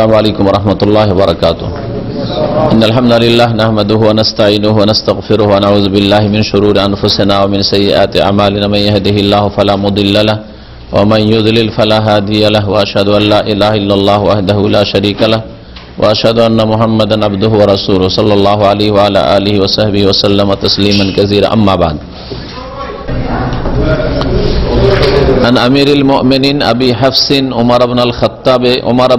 السلام عليكم ورحمة الله وبركاته. إن الحمد لله نحمده ونستعينه ونستغفره ونعوذ بالله من شرور أنفسنا ومن سيئات أعمالنا. من يهده الله فلا مضل له ومن يضلل فلا هادي له وأشهد أن لا إله إلا الله وحده لا شريك له وأشهد أن محمدا عبده ورسوله صلى الله عليه وعلى آله وصحبه وسلم تسليما كثيرا. أما بعد، عن أمير المؤمنين أبي حفص عمر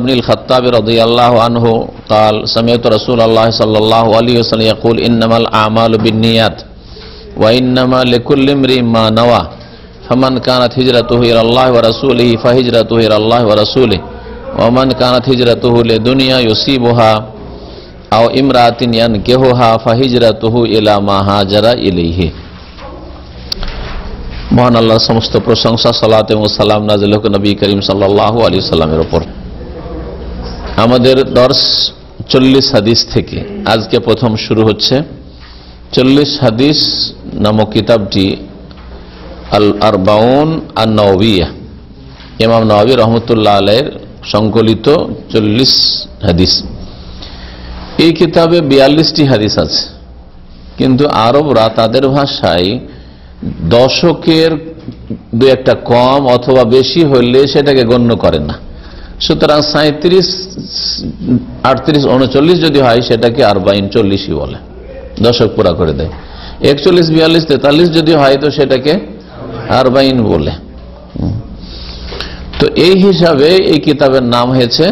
بن الخطاب رضي الله عنه قال: سمعت رسول الله صلى الله عليه وسلم يقول: إنما الأعمال بالنيات وإنما لكل امرئ ما نوى فمن كانت هجرته إلى الله ورسوله فهجرته إلى الله ورسوله ومن كانت هجرته لدنيا يصيبها أو امرأة ينكحها فهجرته إلى ما هاجر إليه. মহান আল্লাহর সমস্ত প্রশংসা, সালাত এবং সালাম নাযিল হোক নবী করিম সাল্লাল্লাহু আলাইহি সাল্লামের উপর। আমাদের দর্স 40 হাদিস থেকে আজকে প্রথম শুরু হচ্ছে। 40 হাদিস নামক কিতাবটি আল আরবাউন আন-নওয়াবিয়া, ইমাম নওয়াবী রাহমাতুল্লাহ আলাইহির সংকলিত 40 হাদিস। এই কিতাবে 42টি হাদিস আছে, কিন্তু আরবরা তাদের ভাষায় দশকের দু একটা কম অথবা বেশি হইলে সেটাকে গণ্য করে না। সুতরাং 37, 38, 39 যদি হয় সেটাকে 40, 40ই বলে, দশক পুরা করে দেয়। 41, 42, 43 যদি হয় তো সেটাকে 40 বলে। তো এই হিসাবে এই কিতাবের নাম হয়েছে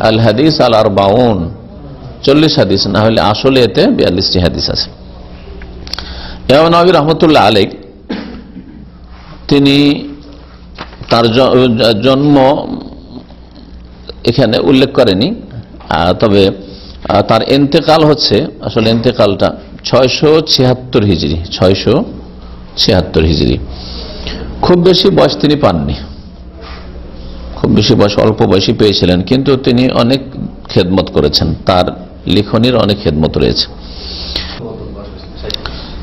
আল হাদিস আল আরবাউন, 40 হাদিস, না হলে আসলে এতে 42টি হাদিস আছে। ইমাম নওয়াবী রাহমাতুল্লাহ আলাইহি তিনি তার জন্ম এখানে উল্লেখ করেনি, তবে তার ইন্তেকাল হচ্ছে, আসলে ইন্তেকালটা 676 হিজরি, 676 হিজরি। খুব বেশি বয়স তিনি পাননি, খুব বেশি বয়স, অল্প বয়সী পেয়েছিলেন, কিন্তু তিনি অনেক খেদমত করেছেন, তার লিখনির অনেক খেদমত রয়েছে।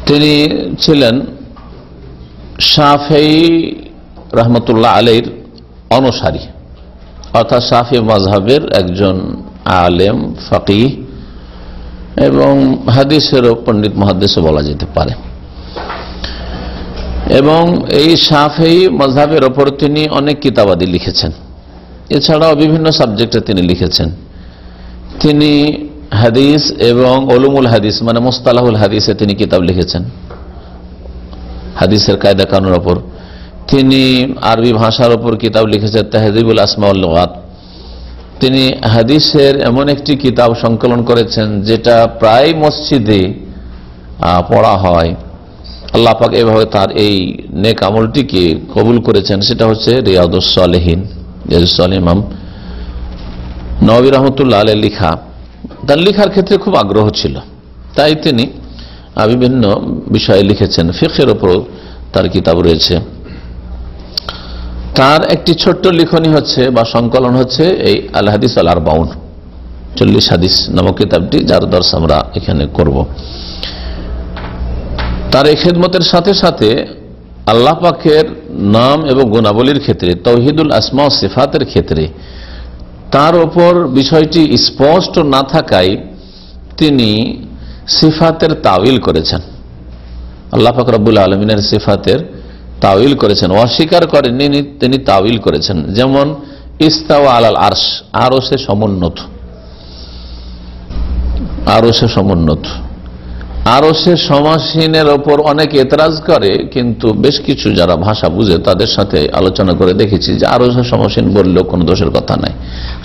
তিনি ছিলেন শাফেঈ রহমতুল্লাহ আলাইহির অনুসারী, অর্থাৎ শাফেঈ মাযহাবের একজন আলেম, ফাকিহ এবং হাদিসেরও পণ্ডিত, মুহাদ্দিসও বলা যেতে পারে। এবং এই শাফেঈ মাযহাবের ওপর তিনি অনেক কিতাবাদি লিখেছেন। এছাড়াও বিভিন্ন সাবজেক্টে তিনি লিখেছেন। তিনি হাদিস এবং উলুমুল হাদিস মানে মুস্তালাহুল হাদিসে তিনি কিতাব লিখেছেন, হাদিসের কায়দা কানুনের ওপর। তিনি আরবি ভাষার ওপর কিতাব লিখেছেন, তাহযীবুল আসমা ওয়াল লুগাত। তিনি হাদিসের এমন একটি কিতাব সংকলন করেছেন যেটা প্রায় মসজিদে পড়া হয়। আল্লাহ পাক এভাবে তার এই নেক আমলটিকে কবুল করেছেন, সেটা হচ্ছে রিয়াদুস সালেহিন। ইমাম নওয়াবী রাহমাতুল্লাহ আলাইহি লিখা, তার লিখার ক্ষেত্রে খুব আগ্রহ ছিল, তাই তিনি বিভিন্ন বিষয়ে লিখেছেন। ফিকহের ওপর তার কিতাব রয়েছে। তার একটি ছোট্ট লিখনী হচ্ছে বা সংকলন হচ্ছে এই আল হাদিস আল আরবাউন, 40 হাদিস নামক কিতাবটি, যার দর্শ আমরা এখানে করব। তার এই খেদমতের সাথে সাথে আল্লাহ পাকের নাম এবং গুণাবলীর ক্ষেত্রে, তাওহীদুল আসমা ও সিফাতের ক্ষেত্রে তার ওপর বিষয়টি স্পষ্ট না থাকায় তিনি সিফাতের তাওয়িল করেছেন। আল্লাহ পাক রব্বুল আলামিনের সিফাতের তাওয়িল করেছেন, অস্বীকার করেননি, তিনি তাওয়িল করেছেন। যেমন ইস্তাওয়া আলাল আরশ, আরশে সমুন্নত, আরশে সমুন্নত। আরশের সমাসীনের ওপর অনেক এতরাজ করে, কিন্তু বেশ কিছু যারা ভাষা বুঝে তাদের সাথে আলোচনা করে দেখেছি যে আরশের সমাসীন বললেও কোনো দোষের কথা নাই।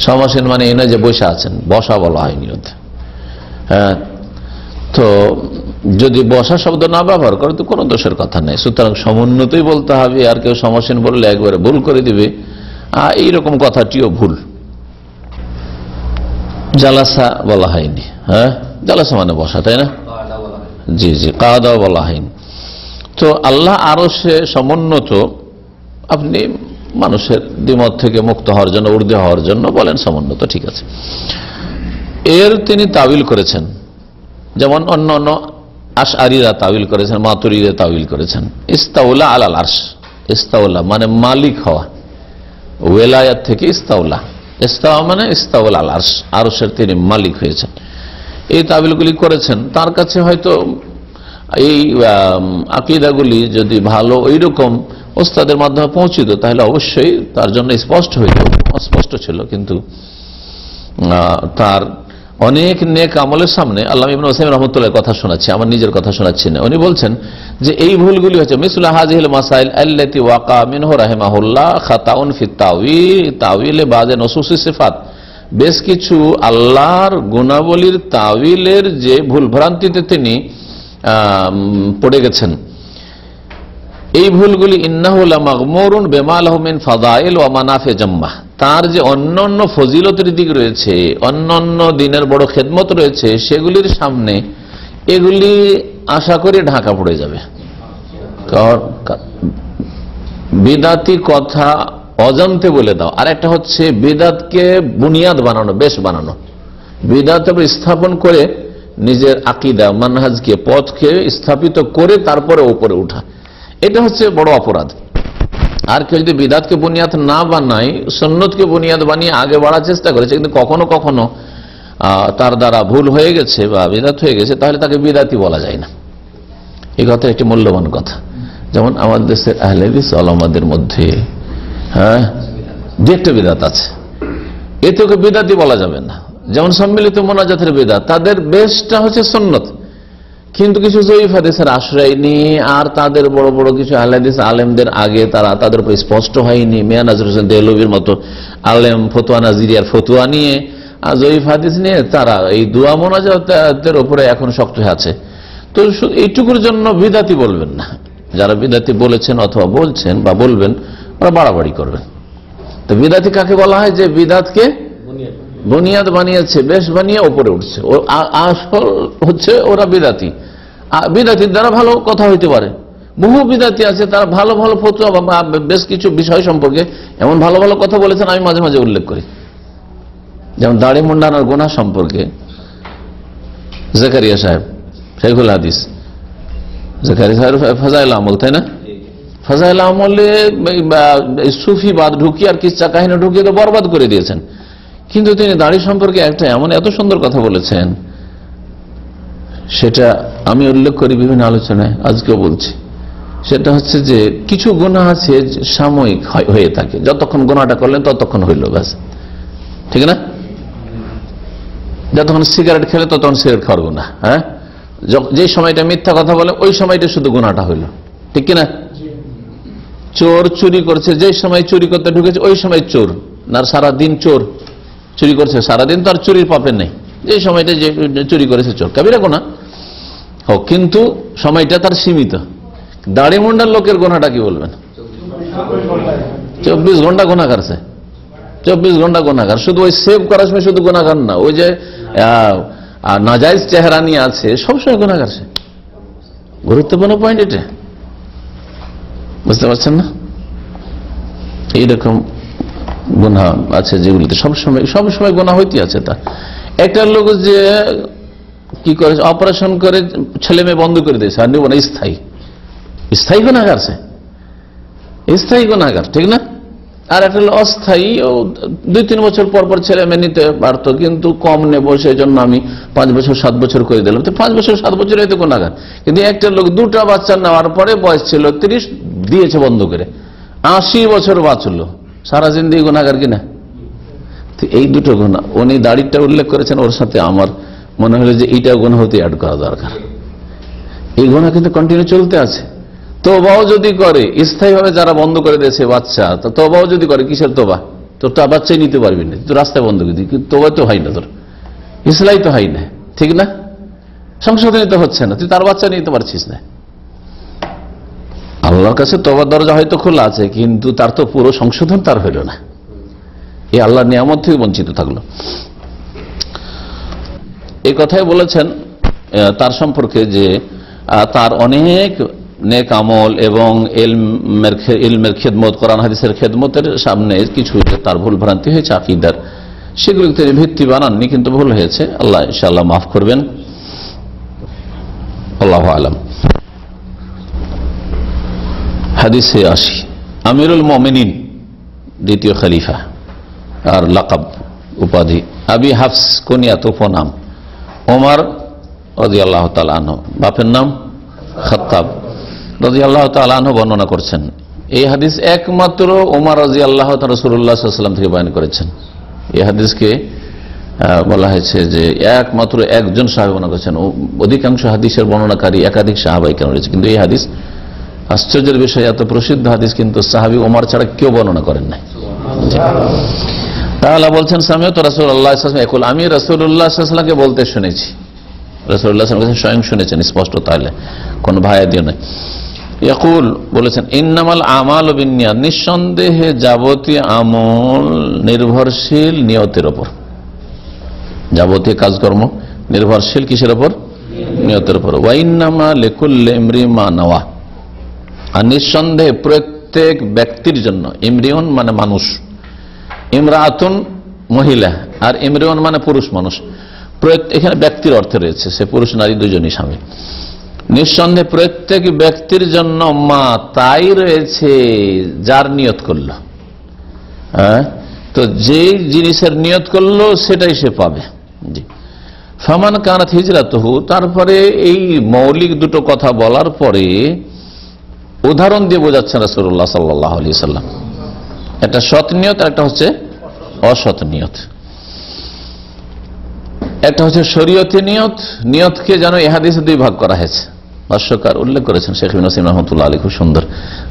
সমাসীন মানে এই নয় যে বসে আছেন, বসা বলা হয়নি ওতে। হ্যাঁ, তো যদি বসা শব্দ না ব্যবহার করে তো কোনো দোষের কথা নেই। সুতরাং সমুন্নতই বলতে হবে, আর কেউ সমাসীন বললে একবারে ভুল করে দিবে, এইরকম কথাটিও ভুল। জালাসা বলা হয়নি, হ্যাঁ, জালাসা মানে বসা, তাই না? জি জি, কাদাও বলা হয়নি। তো আল্লাহ আরশে সমুন্নত, আপনি মানুষের দ্বিমত থেকে মুক্ত হওয়ার জন্য, ঊর্ধ্বে হওয়ার জন্য বলেন সমুন্নত, ঠিক আছে। এর তিনি তাওয়িল করেছেন, যেমন অন্য অন্য আশআরীরা তাওয়িল করেছেন, মাতুরীরা তাওয়িল করেছেন। ইস্তাউলা আলাল আরশ, ইস্তাউলা মানে মালিক হওয়া, ওয়েলায়াত থেকে ইস্তাউলা, ইস্তাওয়া মানে ইস্তাওয়াল আল আরশ, আরশের তিনি মালিক হয়েছেন। এই তাবিলগুলি করেছেন। তার কাছে হয়তো এই আকীদাগুলি যদি ভালো ওইরকম ওস্তাদের মাধ্যমে পৌঁছিত তাহলে অবশ্যই তার জন্য স্পষ্ট হইত। অস্পষ্ট ছিল, কিন্তু তার অনেক নেক আমলের সামনে আল্লামা ইবনে উসাইমিন রাহমাতুল্লাহর কথা শোনাচ্ছি, আমার নিজের কথা শোনাচ্ছি না। উনি বলছেন যে এই ভুলগুলি হচ্ছে মিসলু হাযিহিল মাসাইল আল্লাতী ওয়াকা মিনহু রাহিমাহুল্লাহ খাতাউন ফি তাওয়িল বাযি নুসুসিস সিফাত। বেশ কিছু আল্লাহর গুণাবলীর তাওয়িলের যে ভুল ভ্রান্তিতে তিনি পড়ে গেছেন, এই ভুলগুলি ইন্নাহু লামাগমুরুন বিমা লাহু মিন ফাদাইল ওয়া মানাফি জাম্মা। তার যে অন্যান্য ফজিলতের দিক রয়েছে, অন্যান্য দিনের বড় খেদমত রয়েছে, সেগুলির সামনে এগুলি আশা করে ঢাকা পড়ে যাবে। বিদাতি কথা অজান্তে বলে দাও, আর একটা হচ্ছে বিদাতকে বুনিয়াদ বানানো, বেশ বানানো, বিদাত স্থাপন করে নিজের আকীদা মানহাজকে পথকে স্থাপিত করে তারপরে উপরে উঠা, এটা হচ্ছে বড় অপরাধ। আর কেউ যদি বিদাতকে বুনিয়াদ না বানায়, সুন্নতকে বুনিয়াদ বানিয়ে আগে বাড়ার চেষ্টা করেছে, কিন্তু কখনো কখনো তার দ্বারা ভুল হয়ে গেছে বা বিদাত হয়ে গেছে, তাহলে তাকে বিদাতি বলা যায় না। এই কথা একটি মূল্যবান কথা। যেমন আমাদের দেশের আহলে হাদিস ওলামাদের মধ্যে দু একটা বিদাত আছে, এতে ওকে বিদাতি বলা যাবে না। যেমন সম্মিলিত মোনাজাতের বিদাত, তাদের বেশটা হচ্ছে সুন্নত, কিন্তু কিছু জয়ীফ হাদিসের আশ্রয় নিয়ে আর তাদের বড় বড় কিছু আহলে হাদিস আলেমদের আগে তাদের উপর স্পষ্ট হয়নি, মিয়া নাজরুল হোসেন দেহলভির মতো আলেম ফতোয়া নাজিরিয়ার ফতোয়া নিয়ে আর জয়ীফ হাদিস নিয়ে তারা এই দোয়া মোনাজাতের উপরে এখন শক্ত হয়ে আছে। তো এইটুকুর জন্য বিদাতি বলবেন না। যারা বিদাতি বলেছেন অথবা বলছেন বা বলবেন, ওরা বাড়াবাড়ি করবেন। তো বিদাতি কাকে বলা হয়? যে বিদাতকে বুনিয়াদ বানিয়েছে, বেশ বানিয়ে উপরে উঠছে, আসল হচ্ছে ওরা বিদাতি। বিদাতির দ্বারা ভালো কথা হইতে পারে। বহু বিদাতি আছে, তারা ভালো ভালো ফতোয়া বা বেশ কিছু বিষয় সম্পর্কে এমন ভালো ভালো কথা বলেছেন, আমি মাঝে মাঝে উল্লেখ করি। যেমন দাড়ি মুন্ডানোর গুনাহ সম্পর্কে জাকারিয়া সাহেব, শাইখুল হাদিস জাকারিয়া সাহেব ফাজাইল আমল, তাই না? ফাজাইল আমলে সুফিবাদ ঢুকিয়ে আর কিচ্ছা কাহিনী ঢুকিয়ে তো বরবাদ করে দিয়েছেন। কিন্তু তিনি দাড়ি সম্পর্কে একটা এমন এত সুন্দর কথা বলেছেন, সেটা আমি উল্লেখ করি বিভিন্ন আলোচনায়, আজকেও বলছি। সেটা হচ্ছে যে কিছু গুনাহ আছে সাময়িক হয়ে থাকে, যতক্ষণ গুনাহটা করলেন ততক্ষণ হইল, ব্যাস, ঠিক না? যতক্ষণ সিগারেট খেলে ততক্ষণ সিগারেট খাওয়ার গুনাহ, হ্যাঁ, যে সময়টা মিথ্যা কথা বলে ওই সময়টা শুধু গুনাহটা হইল, ঠিক কিনা? চোর চুরি করছে, যে সময় চুরি করতে ঢুকেছে ওই সময় চোর না, সারাদিন চোর চুরি করছে, সারাদিন তো আর চুরির পাপের নেই, যে সময়টা যে চুরি করেছে চোর, কাবিরা গুনাহ হোক, কিন্তু সময়টা তার সীমিত। দাড়ি মুন্ডার লোকের গুনাহটা কি বলবেন? 24 ঘন্টা গুনাহ করছে, 24 ঘন্টা গুনাহগার। শুধু ওই সেভ করার সময় শুধু গুনাহগার না, ওই যে নাজায়েজ চেহারা নিয়ে আছে সবসময় গুনাহগার। সে গুরুত্বপূর্ণ পয়েন্ট এটা, বুঝতে পারছেন না? এইরকম গুনাহ আছে যেগুলিতে সবসময় গুনাহ হইতে আছে। তা একটা লোক যে কি করে অপারেশন করে ছেলে মেয়ে বন্ধ করে দিয়েছে, আর নিব না, স্থায়ী গুনাহগার, সে স্থায়ী গুনাহগার, ঠিক না? আর একটা হলো অস্থায়ী, ও 2-3 বছর পর পর ছেলে মেয়ে নিতে পারতো, কিন্তু কম নেবো সেই জন্য আমি 5 বছর 7 বছর করে দিলাম। তো 5 বছর 7 বছর এতে গুনাহগার। কিন্তু একটা লোক 2টা বাচ্চা নেওয়ার পরে বয়স ছিল 30, দিয়েছে বন্ধ করে, 80 বছর বাঁচলো, সারা জিন্দেগি গুনাহগার কিনা? এই দুটো গুনাহ উনি দাড়িটা উল্লেখ করেছেন, ওর সাথে আমার মনে হলো যে এইটা গুনাহ হতে অ্যাড করা দরকার। এই গুনাহ কিন্তু কন্টিনিউ চলতে আছে। তোবাও যদি করে স্থায়ীভাবে, যারা বন্ধ করে দিয়েছে বাচ্চা, তো তোবাও যদি করে, কিসের তোবা? তোর তো বাচ্চাই নিতে পারবি না, তুই রাস্তায় বন্ধ করে দিই, কিন্তু তোবা তো হয় না, তোর ইসলাই তো হয় না, ঠিক না? সংশোধনী তো হচ্ছে না, তুই তার বাচ্চা নিতে পারছিস না। আল্লাহর কাছে তোবার দরজা হয়তো খোলা আছে, কিন্তু তার তো পুরো সংশোধন তার হইল না, এই আল্লাহর নিয়ামত থেকে বঞ্চিত থাকলো। এই কথাই বলেছেন তার সম্পর্কে যে তার অনেক নেক আমল এবং ইলমের খেদমত, কোরআন হাদিসের খেদমতের সামনে কিছু তার ভুল ভ্রান্তি হয়েছে আকীদার, সেগুলো তিনি ভিত্তি বানাননি, কিন্তু ভুল হয়েছে। আল্লাহ ইনশাআল্লাহ মাফ করবেন। আল্লাহু আলাম। হাদিসে আসি, আমিরুল মুমিনিন দ্বিতীয় খলিফা আর লাকাব উপাধি। আবি হাফস কুনিয়াত উপনাম। ওমর রাদিয়াল্লাহু তাআলা আনহু বাপের নাম খাত্তাব রাদিয়াল্লাহু তাআলা আনহু বর্ণনা করছেন। এই হাদিস একমাত্র ওমর রাদিয়াল্লাহু তাআলা রাসূলুল্লাহ সাল্লাল্লাহু আলাইহি ওয়াসাল্লাম থেকে বয়ান করেছেন। এই হাদিসকে বলা হয়েছে যে একমাত্র একজন সাহাবী বর্ণনা করেছেন। অধিকাংশ হাদিসের বর্ণনাকারী একাধিক সাহাবাই কেন রয়েছে, কিন্তু এই হাদিস আশ্চর্যের বিষয়, এত প্রসিদ্ধ হাদিস কিন্তু সাহাবী ওমর ছাড়া কেউ বর্ণনা করেন নাই। তাআলা বলছেন সামিউতু রাসূলুল্লাহ সাল্লাল্লাহু আলাইহি ওয়াসাল্লাম, আমি রাসূলুল্লাহ সাল্লাল্লাহু আলাইহি ওয়াসাল্লামকে বলতে শুনেছি। রাসূলুল্লাহ সাল্লাল্লাহু আলাইহি ওয়াসাল্লাম স্বয়ং শুনেছেন স্পষ্ট, তাহলে কোন ভাইয়া দিয়ে নয়। ইয়াকুল বলেছেন ইন্নামাল আমালু বিন্নিয়াত, নিঃসন্দেহে যাবতীয় আমল নির্ভরশীল নিয়তের উপর। যাবতীয় কাজকর্ম নির্ভরশীল কিসের উপর? নিয়তের উপর। ওয়া ইন্নামা লিকুল্লি ইমরিন মা নাওয়া, আর নিঃসন্দেহে প্রত্যেক ব্যক্তির জন্য, ইমরিউন মানে মানুষ, ইমরাতুন মহিলা, আর ইমরিউন মানে পুরুষ মানুষ। এখানে ব্যক্তির অর্থে রয়েছে, সে পুরুষ নারী দুজনই শামিল। নিঃসন্দেহে প্রত্যেক ব্যক্তির জন্য মা তাই রয়েছে যার নিয়ত করলো। তো যেই জিনিসের নিয়ত করলো সেটাই সে পাবে। জি। ফামান কানাত হিজরাতুহু, তারপরে এই মৌলিক দুটো কথা বলার পরে উদাহরণ দিয়ে বোঝাচ্ছেন রাসূলুল্লাহ সাল্লাল্লাহু আলাইহি ওয়াসাল্লাম। একটা সৎ নিয়ত, একটা হচ্ছে অসৎ নিয়ত। একটা হচ্ছে শরীয়তি নিয়ত। নিয়তকে যেন এই হাদিসে দুই ভাগ করা হয়েছে, ভাষ্যকার উল্লেখ করেছেন শেখ ইবনে নাসিম রাহমাতুল্লাহ আলাইহি, খুব সুন্দর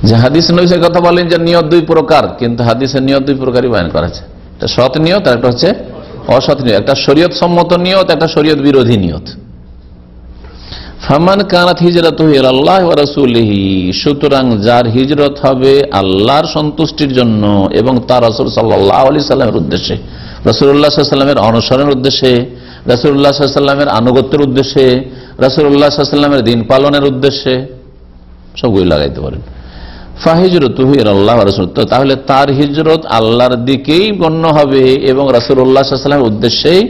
যে হাদিস নবীর কথা বলেন যে নিয়ত দুই প্রকার, কিন্তু হাদিসের নিয়ত দুই প্রকারই বয়ান করা হয়েছে। একটা সৎ নিয়ত আর একটা হচ্ছে অসৎ নিয়ত, একটা শরীয়ত সম্মত নিয়ত, একটা শরীয়ত বিরোধী নিয়ত। ফামান কানাত হিজরাতুহু ইলাল্লাহ ওয়া রাসূলিহি, সুতরাং যার হিজরত হবে আল্লাহর সন্তুষ্টির জন্য এবং তার রাসূল সাল্লাল্লাহু আলাইহি সাল্লামের উদ্দেশ্যে, রাসূলুল্লাহ সাল্লাল্লাহু আলাইহি সাল্লামের অনুসরণের উদ্দেশ্যে, রাসূলুল্লাহ সাল্লাল্লাহু আলাইহি সাল্লামের আনুগত্যের উদ্দেশ্যে, রাসূলুল্লাহ সাল্লাল্লাহু আলাইহি সাল্লামের দিন পালনের উদ্দেশ্যে, সবগুলো লাগাইতে পারেন। ফাহিজরতুহু ইলাল্লাহ ওয়া রাসূল, তাহলে তার হিজরত আল্লাহর দিকেই গণ্য হবে এবং রাসূলুল্লাহ সাল্লাল্লাহু আলাইহি সাল্লামের উদ্দেশ্যেই,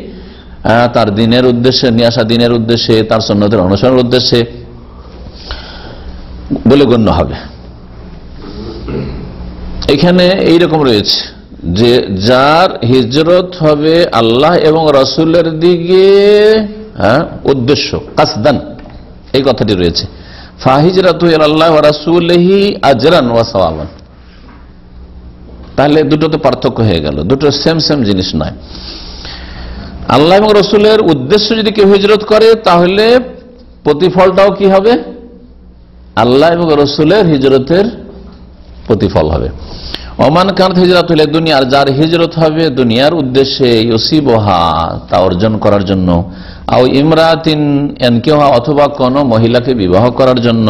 তার দিনের উদ্দেশ্যে, নিয়ে আসা দিনের উদ্দেশ্যে, তার সুন্নতের অনুসরণের উদ্দেশ্যে বলে গণ্য হবে। এখানে এইরকম রয়েছে যে যার হিজরত হবে আল্লাহ এবং রাসূলের দিকে, উদ্দেশ্য কাসদান, এই কথাটি রয়েছে। ফাহিজরাতু ইলাল্লাহ ওয়া রাসূলিহি আজরান ওয়া সাওয়াবান, তাহলে দুটোতে পার্থক্য হয়ে গেল, দুটো সেম সেম জিনিস নয়। আল্লাহ এবং রাসূলের উদ্দেশ্য যদি কেউ হিজরত করে তাহলে প্রতিফলটাও কি হবে? আল্লাহ এবং রাসূলের হিজরতের প্রতিফল হবে। ওমান কানাত হিজরাতুহু ইলা দুনিয়া, আর যার হিজরত হবে দুনিয়ার উদ্দেশ্যে, ইউসিবুহা, তা অর্জন করার জন্য, আও ইমরাতিন ইয়ানকিহুহা, অথবা কোন মহিলাকে বিবাহ করার জন্য,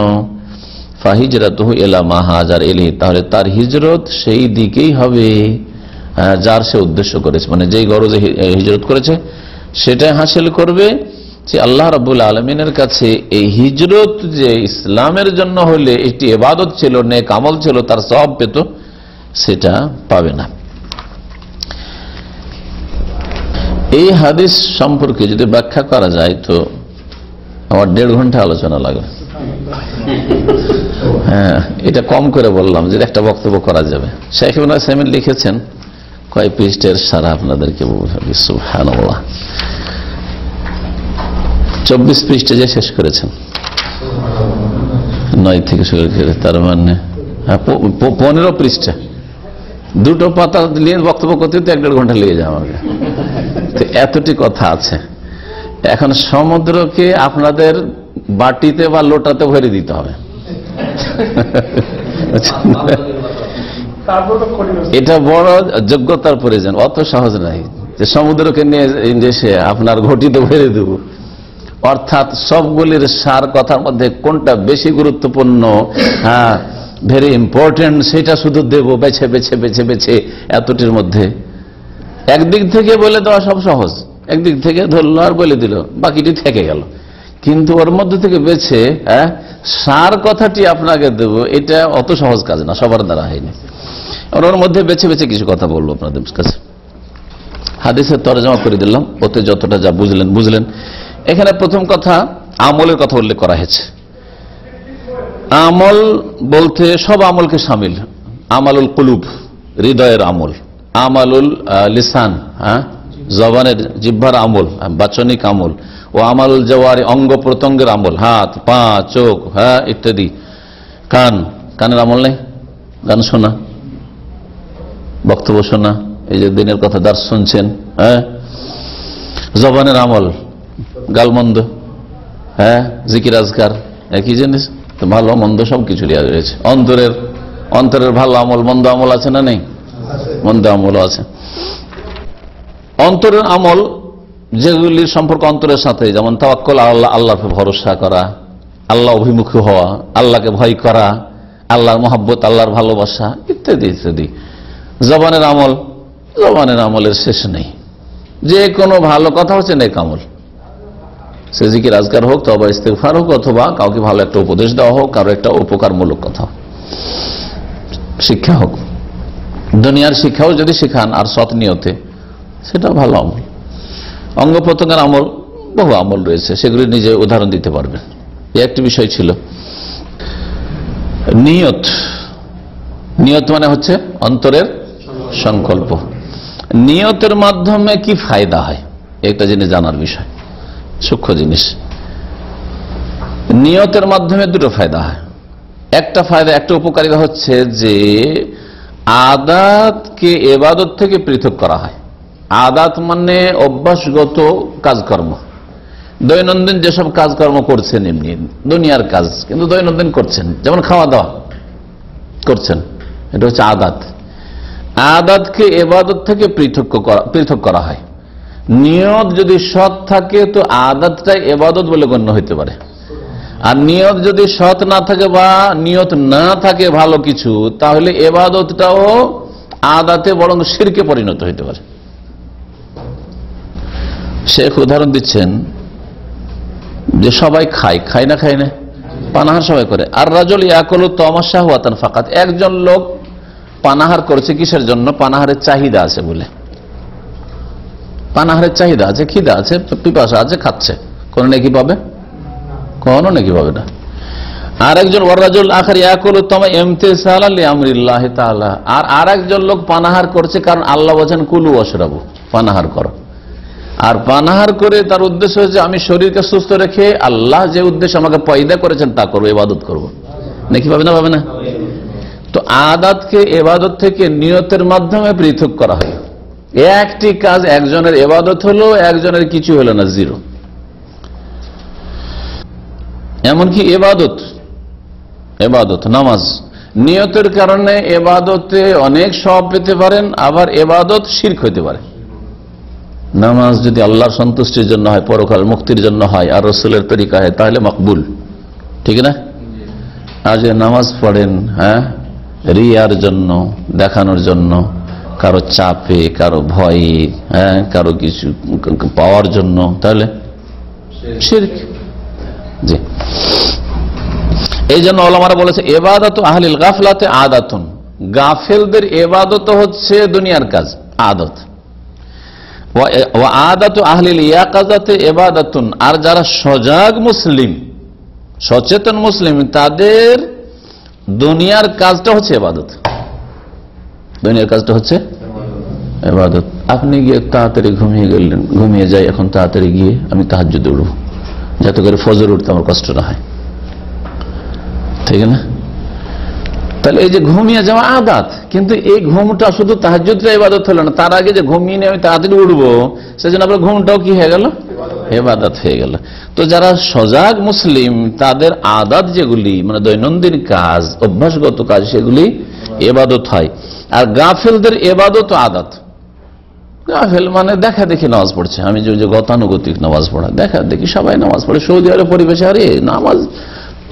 ফাহিজরাতুহু ইলা মা হাজার ইলাইহি, তাহলে তার হিজরত সেই দিকেই হবে যার সে উদ্দেশ্য করেছে, মানে যেই গরজে হিজরত করেছে সেটাই হাসিল করবে। যে আল্লাহ রাব্বুল আলামিনের কাছে এই হিজরত যে ইসলামের জন্য হলে এটি ইবাদত ছিল, নেক আমল ছিল, তার সওয়াব পেত, সেটা পাবে না। এই হাদিস সম্পর্কে যদি ব্যাখ্যা করা যায় তো আমার 1.5 ঘন্টা আলোচনা লাগবে। হ্যাঁ, এটা কম করে বললাম যে একটা বক্তব্য করা যাবে। শেখ ইবনে নাসিম লিখেছেন, কয় পৃষ্ঠের সারা আপনাদেরকে সুবহানাল্লাহ, 24 পৃষ্ঠে যে শেষ করেছেন, 9 থেকে শুরু করে, তার মানে 15 পৃষ্ঠা, দুটো পাতা নিয়ে বক্তব্য করতে তো 1.5 ঘন্টা লেগে যায় আমাকে। তো এতটি কথা আছে। এখন সমুদ্রকে আপনাদের বাটিতে বা লোটাতে ভরে দিতে হবে, এটা বড় যোগ্যতার প্রয়োজন, অত সহজ নাই যে সমুদ্রকে নিয়ে এসে আপনার ঘটিতে ভরে দেব। অর্থাৎ সবগুলির সার কথার মধ্যে কোনটা বেশি গুরুত্বপূর্ণ, ভেরি ইম্পর্টেন্ট, সেটা শুধু দেব বেছে বেছে বেছে বেছে এতটির মধ্যে। একদিক থেকে বলে দেওয়া সব সহজ, একদিক থেকে ধরলো আর বলে দিল, বাকিটি থেকে গেল। কিন্তু ওর মধ্যে থেকে বেছে সার কথাটি আপনাকে দেব, এটা অত সহজ কাজ না, সবার দ্বারা হয়নি। ওর মধ্যে বেছে বেছে কিছু কথা বলবো আপনাদের কাছে। হাদিসের তরজমা করে দিলাম, ওতে যতটা যা বুঝলেন বুঝলেন। এখানে প্রথম কথা আমলের কথা উল্লেখ করা হয়েছে। আমল বলতে সব আমলকে শামিল, আমালুল কুলুব, হৃদয়ের আমল, আমালুল লিসান, জবানের জিহ্বার আমল, বাচনিক আমল, ও আমালুল জওয়ারি অঙ্গ প্রত্যঙ্গের আমল, হাত পা চোখ ইত্যাদি, কানের আমল নেই, গান শোনা, বক্তব্য শোনা, এই যে দিনের কথা দার্স শুনছেন, জবানের আমল গালমন্দ, জিকির আজকার একই জিনিস, তো ভালো মন্দ সব কিছু রয়েছে। অন্তরের ভালো আমল মন্দ আমল আছে না নেই? মন্দ আমল আছে। অন্তরের আমল যেগুলির সম্পর্ক অন্তরের সাথে, যেমন তাওয়াক্কুল আল্লাহ, আল্লাহকে ভরসা করা, আল্লাহ অভিমুখী হওয়া, আল্লাহকে ভয় করা, আল্লাহর মহব্বত, আল্লাহর ভালোবাসা ইত্যাদি ইত্যাদি। জবানের আমল, জবানের আমলের শেষ নেই, যে কোনো ভালো কথা হচ্ছে নেক আমল, সে জিকির আজকার হোক, তওবা ইস্তিগফার হোক, অথবা কাউকে ভালো একটা উপদেশ দেওয়া হোক, কারো একটা উপকারমূলক কথা, শিক্ষা হোক, দুনিয়ার শিক্ষাও যদি শিখান আর সৎ নিয়তে, সেটা ভালো আমল। অঙ্গ প্রত্যঙ্গের আমল, বহু আমল রয়েছে, সেগুলি নিজে উদাহরণ দিতে পারবেন। একটি বিষয় ছিল নিয়ত। নিয়ত মানে হচ্ছে অন্তরের সংকল্প। নিয়তের মাধ্যমে কি ফায়দা হয়, একটা জিনিস জানার বিষয়, সূক্ষ্ম জিনিস। নিয়তের মাধ্যমে দুটো ফায়দা হয়। একটা ফায়দা, একটা উপকারিতা হচ্ছে যে আদাতকে ইবাদত থেকে পৃথক করা হয়। আদাত মানে অভ্যাসগত কাজকর্ম, দৈনন্দিন যেসব কাজকর্ম করছেন, এমনি দুনিয়ার কাজ কিন্তু দৈনন্দিন করছেন, যেমন খাওয়া দাওয়া করছেন, এটা হচ্ছে আদাত। আদাতকে ইবাদত থেকে পৃথক করা হয়। নিয়ত যদি সৎ থাকে তো আদাতটাই ইবাদত বলে গণ্য হইতে পারে, আর নিয়ত যদি সৎ না থাকে বা নিয়ত না থাকে ভালো কিছু, তাহলে ইবাদতটাও আদাতে বরং শিরকে পরিণত হইতে পারে। শেখ উদাহরণ দিচ্ছেন যে সবাই খায় না খায় না, পানাহার সবাই করে। আর রাজুল ইয়াকুলু তামাশা শাহওয়াতান ফাকাত, একজন লোক পানাহার করছে কিসের জন্য? পানাহারের চাহিদা আছে বলে, পানাহারের চাহিদা আছে, খিদা আছে, পিপাসা আছে, খাচ্ছে, কোন নেকি পাবে? কোন নেকি পাবে না। আর একজন ওয়ারাজুল আখার ইয়াকুলু তামা ইমতিসালান লিআমরিল্লাহি তাআলা, আর আরেকজন লোক পানাহার করছে কারণ আল্লাহ বলেছেন কুলু ওয়াশরাবু, পানাহার করো। আর পানাহার করে তার উদ্দেশ্য হচ্ছে আমি শরীরকে সুস্থ রেখে আল্লাহ যে উদ্দেশ্যে আমাকে পয়দা করেছেন তা করবো, ইবাদত করবো, নাকি পাবে না? পাবে না। তো আদাতকে ইবাদত থেকে নিয়তের মাধ্যমে পৃথক করা হয়। একটি কাজ একজনের ইবাদত হলো, একজনের কিছু হলো না, জিরো। এমনকি ইবাদত নামাজ, নিয়তের কারণে ইবাদতে অনেক সওয়াব পেতে পারেন, আবার ইবাদত শিরক হইতে পারে। নামাজ যদি আল্লাহর সন্তুষ্টির জন্য হয়, পরকাল মুক্তির জন্য হয়, আর রাসূলের তরিকা হয়, তাহলে মকবুল, ঠিক না? আর যে নামাজ পড়েন রিয়ার জন্য, দেখানোর জন্য, কারো চাপে, কারো ভয়ে, কারো কিছু পাওয়ার জন্য, তাহলে শিরক। জি, এই জন্য ওলামারা বলেছে ইবাদত আহলিল গাফলাতে আদাতুন, গাফেলদের ইবাদত হচ্ছে দুনিয়ার কাজ, আদত। ওয়া আদাতু আহলিল ইয়াকাযাতি ইবাদাতুন, আর যারা সজাগ মুসলিম, সচেতন মুসলিম, তাদের দুনিয়ার কাজটা হচ্ছে ইবাদত। দুনিয়ার কাজটা হচ্ছে ইবাদত। আপনি গিয়ে তাড়াতাড়ি ঘুমিয়ে গেলেন, ঘুমিয়ে যাই, এখন তাড়াতাড়ি গিয়ে আমি তাহাজ্জুদে উঠব, যাতে করে ফজর উঠতে আমার কষ্ট না হয়, ঠিক না? তাহলে এই যে ঘুমিয়ে যাওয়া আদাত, কিন্তু এই ঘুমটা শুধু তাহাজ্জুদটা ইবাদত হলো না, তার আগে যে ঘুমিয়ে নিয়ে আমি তাড়াতাড়ি উঠবো, সেজন্য আপনার ঘুমটাও কি হয়ে গেল? ইবাদত হয়ে গেল। তো যারা সজাগ মুসলিম, তাদের আদাত যেগুলি মানে দৈনন্দিন কাজ, অভ্যাসগত কাজ, সেগুলি ইবাদত হয়। আর গাফেলদের ইবাদত আদাত। গাফেল মানে দেখা দেখি নামাজ পড়ছে, আমি যে গতানুগতিক নামাজ পড়া, দেখা দেখি সবাই নামাজ পড়ে। সৌদি আরব পরিবেশে আরে নামাজ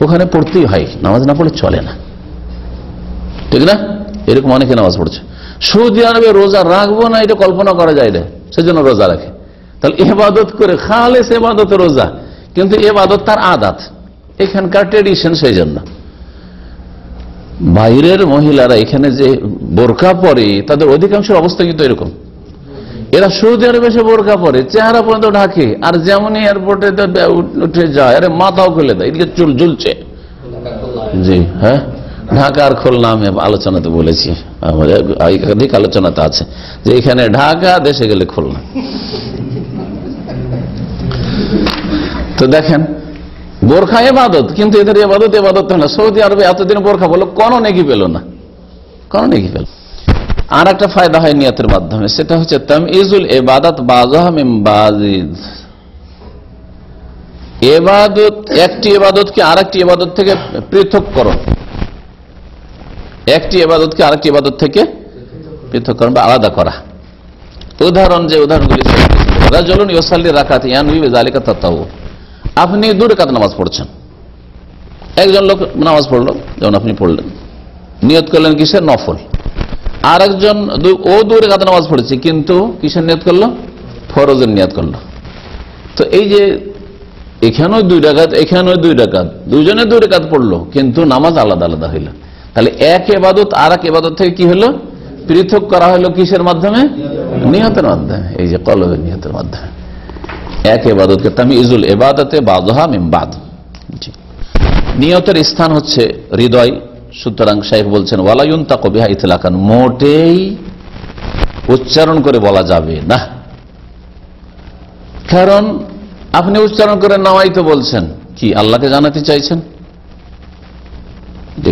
ওখানে পড়তেই হয়, নামাজ না পড়লে চলে না, ঠিক না? এরকম অনেকে নামাজ পড়ছে। সৌদি আরবে রোজা রাখবো না এটা কল্পনা করা যায় না, সেজন্য রোজা রাখে। তাহলে ইবাদত করে, খালেস ইবাদত রোজা, কিন্তু ইবাদত তার আদাত, এখানকার ট্রেডিশন। সেই জন্য বাইরের মহিলারা এখানে যে বোরকা পরে, তাদের অধিকাংশের অবস্থা কিন্তু এরকম। এরা সৌদি আরবে এসে বোরকা পরে, চেহারা পর্যন্ত ঢাকে, আর যেমনই এয়ারপোর্টে উঠে যায়, আরে মাথাও খুলে দেয়, এদিকে চুল ঝুলছে, জি হ্যাঁ, ঢাকা আর খুলনা আমি আলোচনাতে বলেছি, আমাদের একাধিক আলোচনাতে আছে যে এখানে ঢাকা, দেশে গেলে খুলনা। তো দেখেন বোরখা ইবাদত, কিন্তু এদের ইবাদত না। সৌদি আরবে এতদিন বোরখা বললো, কোনো নেকি পেল না, কোনো নেকি পেল। আর একটা ফায়দা হয় নিয়তের মাধ্যমে, সেটা হচ্ছে তামইজুল ইবাদত বাযুহা মিন বাযিদ। ইবাদত, একটি ইবাদতকে আরেকটি ইবাদত থেকে পৃথককরণ, একটি ইবাদতকে আরেকটি ইবাদত থেকে পৃথককরণ বা আলাদা করা। উদাহরণ, যে উদাহরণগুলি রাজুলুন ইউসাল্লি রাকাত ইয়ানউই বিযালিকা তাতাওয়ু। আপনি 2 রাকাত নামাজ পড়ছেন, একজন লোক নামাজ পড়লো, যেমন আপনি পড়লেন, নিয়ত করলেন কিসের? নফল। আর একজন ও 2 রাকাত নামাজ পড়েছে, কিন্তু কিসের নিয়ত করলো? ফরজের নিয়ত করলো। তো এই যে এখানেও 2 রাকাত, এখানেও 2 রাকাত, দুজনে 2 রাকাত পড়লো, কিন্তু নামাজ আলাদা আলাদা হইল। তাহলে এক ইবাদত আর এক ইবাদত থেকে কি হলো? পৃথক করা হলো কিসের মাধ্যমে? নিয়তের মাধ্যমে। এই যে কলবের নিয়তের মাধ্যমে এক ইবাদতকে তামইজুল ইবাদতে বাযুহা মিন বাদ। নিয়তের স্থান হচ্ছে হৃদয়। সুতরাং শাইখ বলছেন ওয়ালা ইউনতাকু বিহা ইতলাকান, মোটেই উচ্চারণ করে বলা যাবে না। কারণ আপনি উচ্চারণ করে নাওয়াইতো বলছেন, কি আল্লাহকে জানাতে চাইছেন?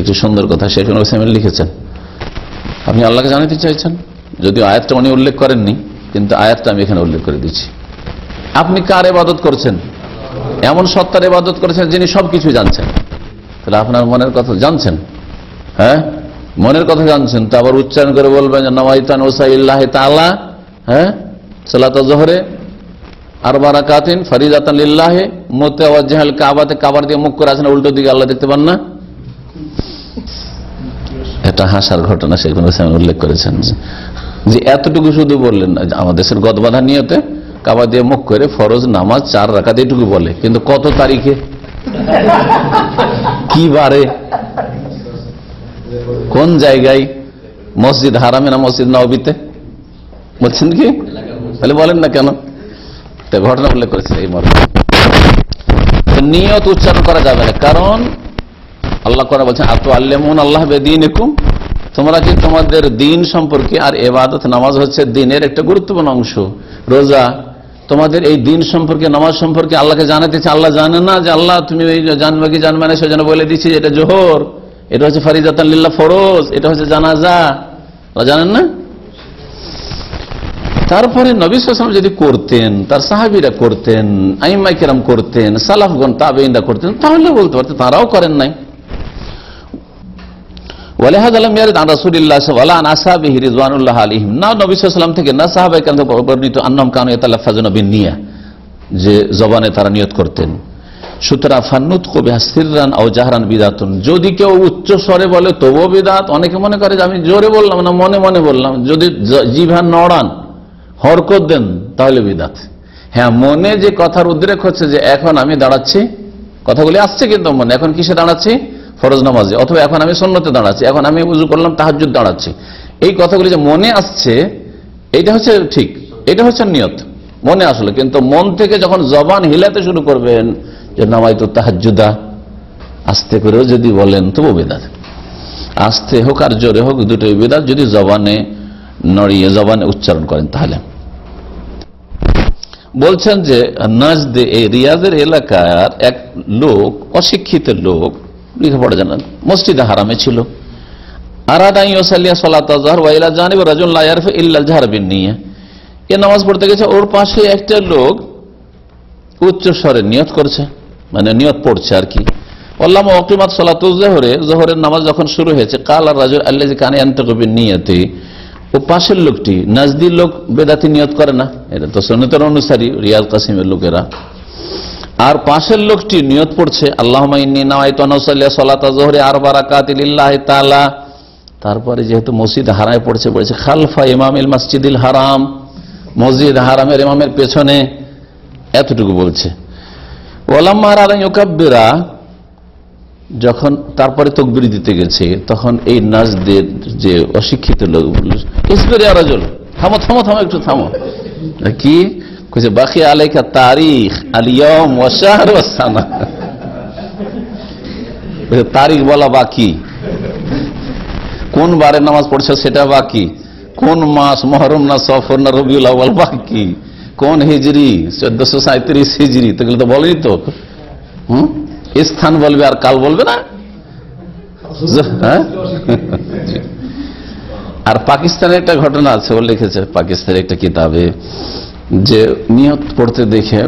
একটু সুন্দর কথা শেখ ওসাইমিন লিখেছেন, আপনি আল্লাহকে জানাতে চাইছেন। যদিও আয়াতটা উনি উল্লেখ করেননি, কিন্তু আয়াতটা আমি এখানে উল্লেখ করে দিচ্ছি। আপনি কার ইবাদত করছেন? এমন সত্তার ইবাদত করেছেন যিনি সবকিছু জানছেন। তাহলে আপনার মনের কথা জানছেন, হ্যাঁ, মনের কথা জানছেন, তো আবার উচ্চারণ করে বলবেন নাওয়াইতু আন উসাল্লিল্লাহি তাআলা, হ্যাঁ, সালাতুল যোহরে 4 রাকাতিন ফরিদাতান লিল্লাহি মুতাওয়াজ্জিহাল কাবাতে, কাবার দিয়ে মুখ করে আছেন, উল্টো দিকে আল্লাহ দেখতে পান না। এটা হাসার ঘটনা সেখানে উল্লেখ করেছেন যে এতটুকু শুধু বললেন না, আমাদের দেশের গদবাধা নিয়তে কাবা দিয়ে মুখ করে ফরজ নামাজ 4 রাকাত এটুকু বলে, কিন্তু কত তারিখে, কি বারে, কোন জায়গায়, মসজিদ হারামে না মসজিদ নববীতে বলছেন কি? তাহলে বলেন না কেন? ঘটনা উল্লেখ করেছে এই মর্মে। নিয়ত উচ্চারণ করা যাবে না, কারণ আল্লাহ কোরআনে বলছেন আতুআল্লিমুন আল্লাহ বিদীনিকুম, তোমরা কি তোমাদের দিন সম্পর্কে, আর ইবাদত নামাজ হচ্ছে দিনের একটা গুরুত্বপূর্ণ অংশ, রোজা, তোমাদের এই দিন সম্পর্কে, নামাজ সম্পর্কে আল্লাহকে জানাতে চাই। আল্লাহ জানে না যে আল্লাহ তুমি জানবে কি জানবে না, সেজন্য বলে দিচ্ছি এটা জোহর, এটা হচ্ছে ফরিদাতান লিল্লাহ ফরজ, এটা হচ্ছে জানাজা, আল্লাহ জানেন না? তারপরে নবী সাল্লাল্লাহু আলাইহি ওয়াসাল্লাম যদি করতেন, তার সাহাবীরা করতেন, আইম্মায়ে কেরাম করতেন, সালাফগণ তাবেঈনরা করতেন, তাহলে বলতে পারতেন, তারাও করেন নাই। ওয়ালাহাযা লাম ইয়ারিদ আন রাসূলিল্লাহ ওয়ালা আন আসহাবিহি রিদওয়ানুল্লাহি আলাইহিম, না নবী সাল্লাল্লাহু আলাইহি ওয়াসাল্লাম থেকে, না সাহাবায়ে কেরাম থেকে বর্ণিত আন্নাহুম কানু ইয়াতালাফাযুনা বিন-নিয়া, যে জবানে তারা নিয়ত করতেন। সুতরাং ফান্নুতকু বিহা সিররান আও জাহরান বিদাতুন, যদি কেউ উচ্চ স্বরে বলে তবুও বিদাত। অনেকে মনে করে যে আমি জোরে বললাম না, মনে মনে বললাম, যদি জিহ্বা নড়ান, হরকত দেন, তাহলে বিদাত। হ্যাঁ, মনে যে কথার উদ্রেক হচ্ছে যে এখন আমি দাঁড়াচ্ছি, কথাগুলি আসছে কিন্তু মনে, এখন কিসে দাঁড়াচ্ছি? ফরজ নামাজে, অথবা এখন আমি সুন্নতে দাঁড়াচ্ছি, এখন আমি ওযু করলাম তাহাজ্জুদ দাঁড়াচ্ছি, এই কথাগুলি যে মনে আসছে, এইটা হচ্ছে ঠিক, এটা হচ্ছে নিয়ত, মনে আসলে। কিন্তু মন থেকে যখন জবান হিলাতে শুরু করবেন যে নামাইতু তাহাজ্জুদা, আস্তে করেও যদি বলেন তবু বিদাত। আস্তে হোক আর জোরে হোক, দুটোই বিদাত, যদি জবানে নড়িয়ে জবানে উচ্চারণ করেন তাহলে। বলছেন যে নাজদে, এই রিয়াজের এলাকার এক লোক, অশিক্ষিত লোক, লেখাপড়া জানেন, মসজিদে হারামে ছিল, আরাদা ইউসাল্লিয়া সালাতাল যোহর ওয়া ইলা জানিবি রাজুলুন লা ইয়ারফু ইল্লা আল-জাহর বিন-নিয়া, এ নামাজ পড়তে গেছে, ওর পাশে একটা লোক উচ্চ স্বরে নিয়ত করছে, মানে নিয়ত পড়ছে আর কি। আল্লাহ ওয়াকিমাত সালাতুল যোহরে, যোহরের নামাজ যখন শুরু হয়েছে, কালা রাজুল আল্লাযী কানা ইয়ানতাকু বিন-নিয়াতি, ও পাশের লোকটি, নাজদির লোক বেদাতি নিয়ত করে না, এটা তো সুন্নতের অনুসারী রিয়াজ কাসিমের লোকেরা, আর পাশের লোকটি নিয়ত পড়ছে আল্লাহুম্মা ইন্নী নাওয়াইতু আন উসাল্লিয়া সালাতাল যোহরি 4 রাকাতি লিল্লাহি তাআলা। তারপরে যেহেতু মসজিদ হারামে পড়ছে, বলেছে খালফা ইমামিল মসজিদিল হারাম, মসজিদ হারামের ইমামের পেছনে, এতটুকু বলছে। ওয়ালাম্মা আরাদা ইউকাব্বিরা, যখন তারপরে তাকবীর দিতে গেছে, তখন এই নাজদের যে অশিক্ষিত লোক বলল ইসবির ইয়া রাজুল, থামো থামো থামো, একটু থামো, কি কইছে? বাকি আলাইকা তারিখ আল ইয়াউম ওয়া শাহর ওয়া সানা, তারিখ বলা বাকি, কোন বারে নামাজ পড়ছো সেটা বাকি, কোন মাস মহরম না সফর না রবিউল আউয়াল বাকি, কোন হিজরি 1437 হিজরি, তো এগুলো তো বলেনি তো। স্থান বলবে আর কাল বলবে না। হ্যাঁ, আর পাকিস্তানের একটা ঘটনা আছে, ও লিখেছে পাকিস্তানের একটা কিতাবে, যে নিয়ত পড়তে দেখে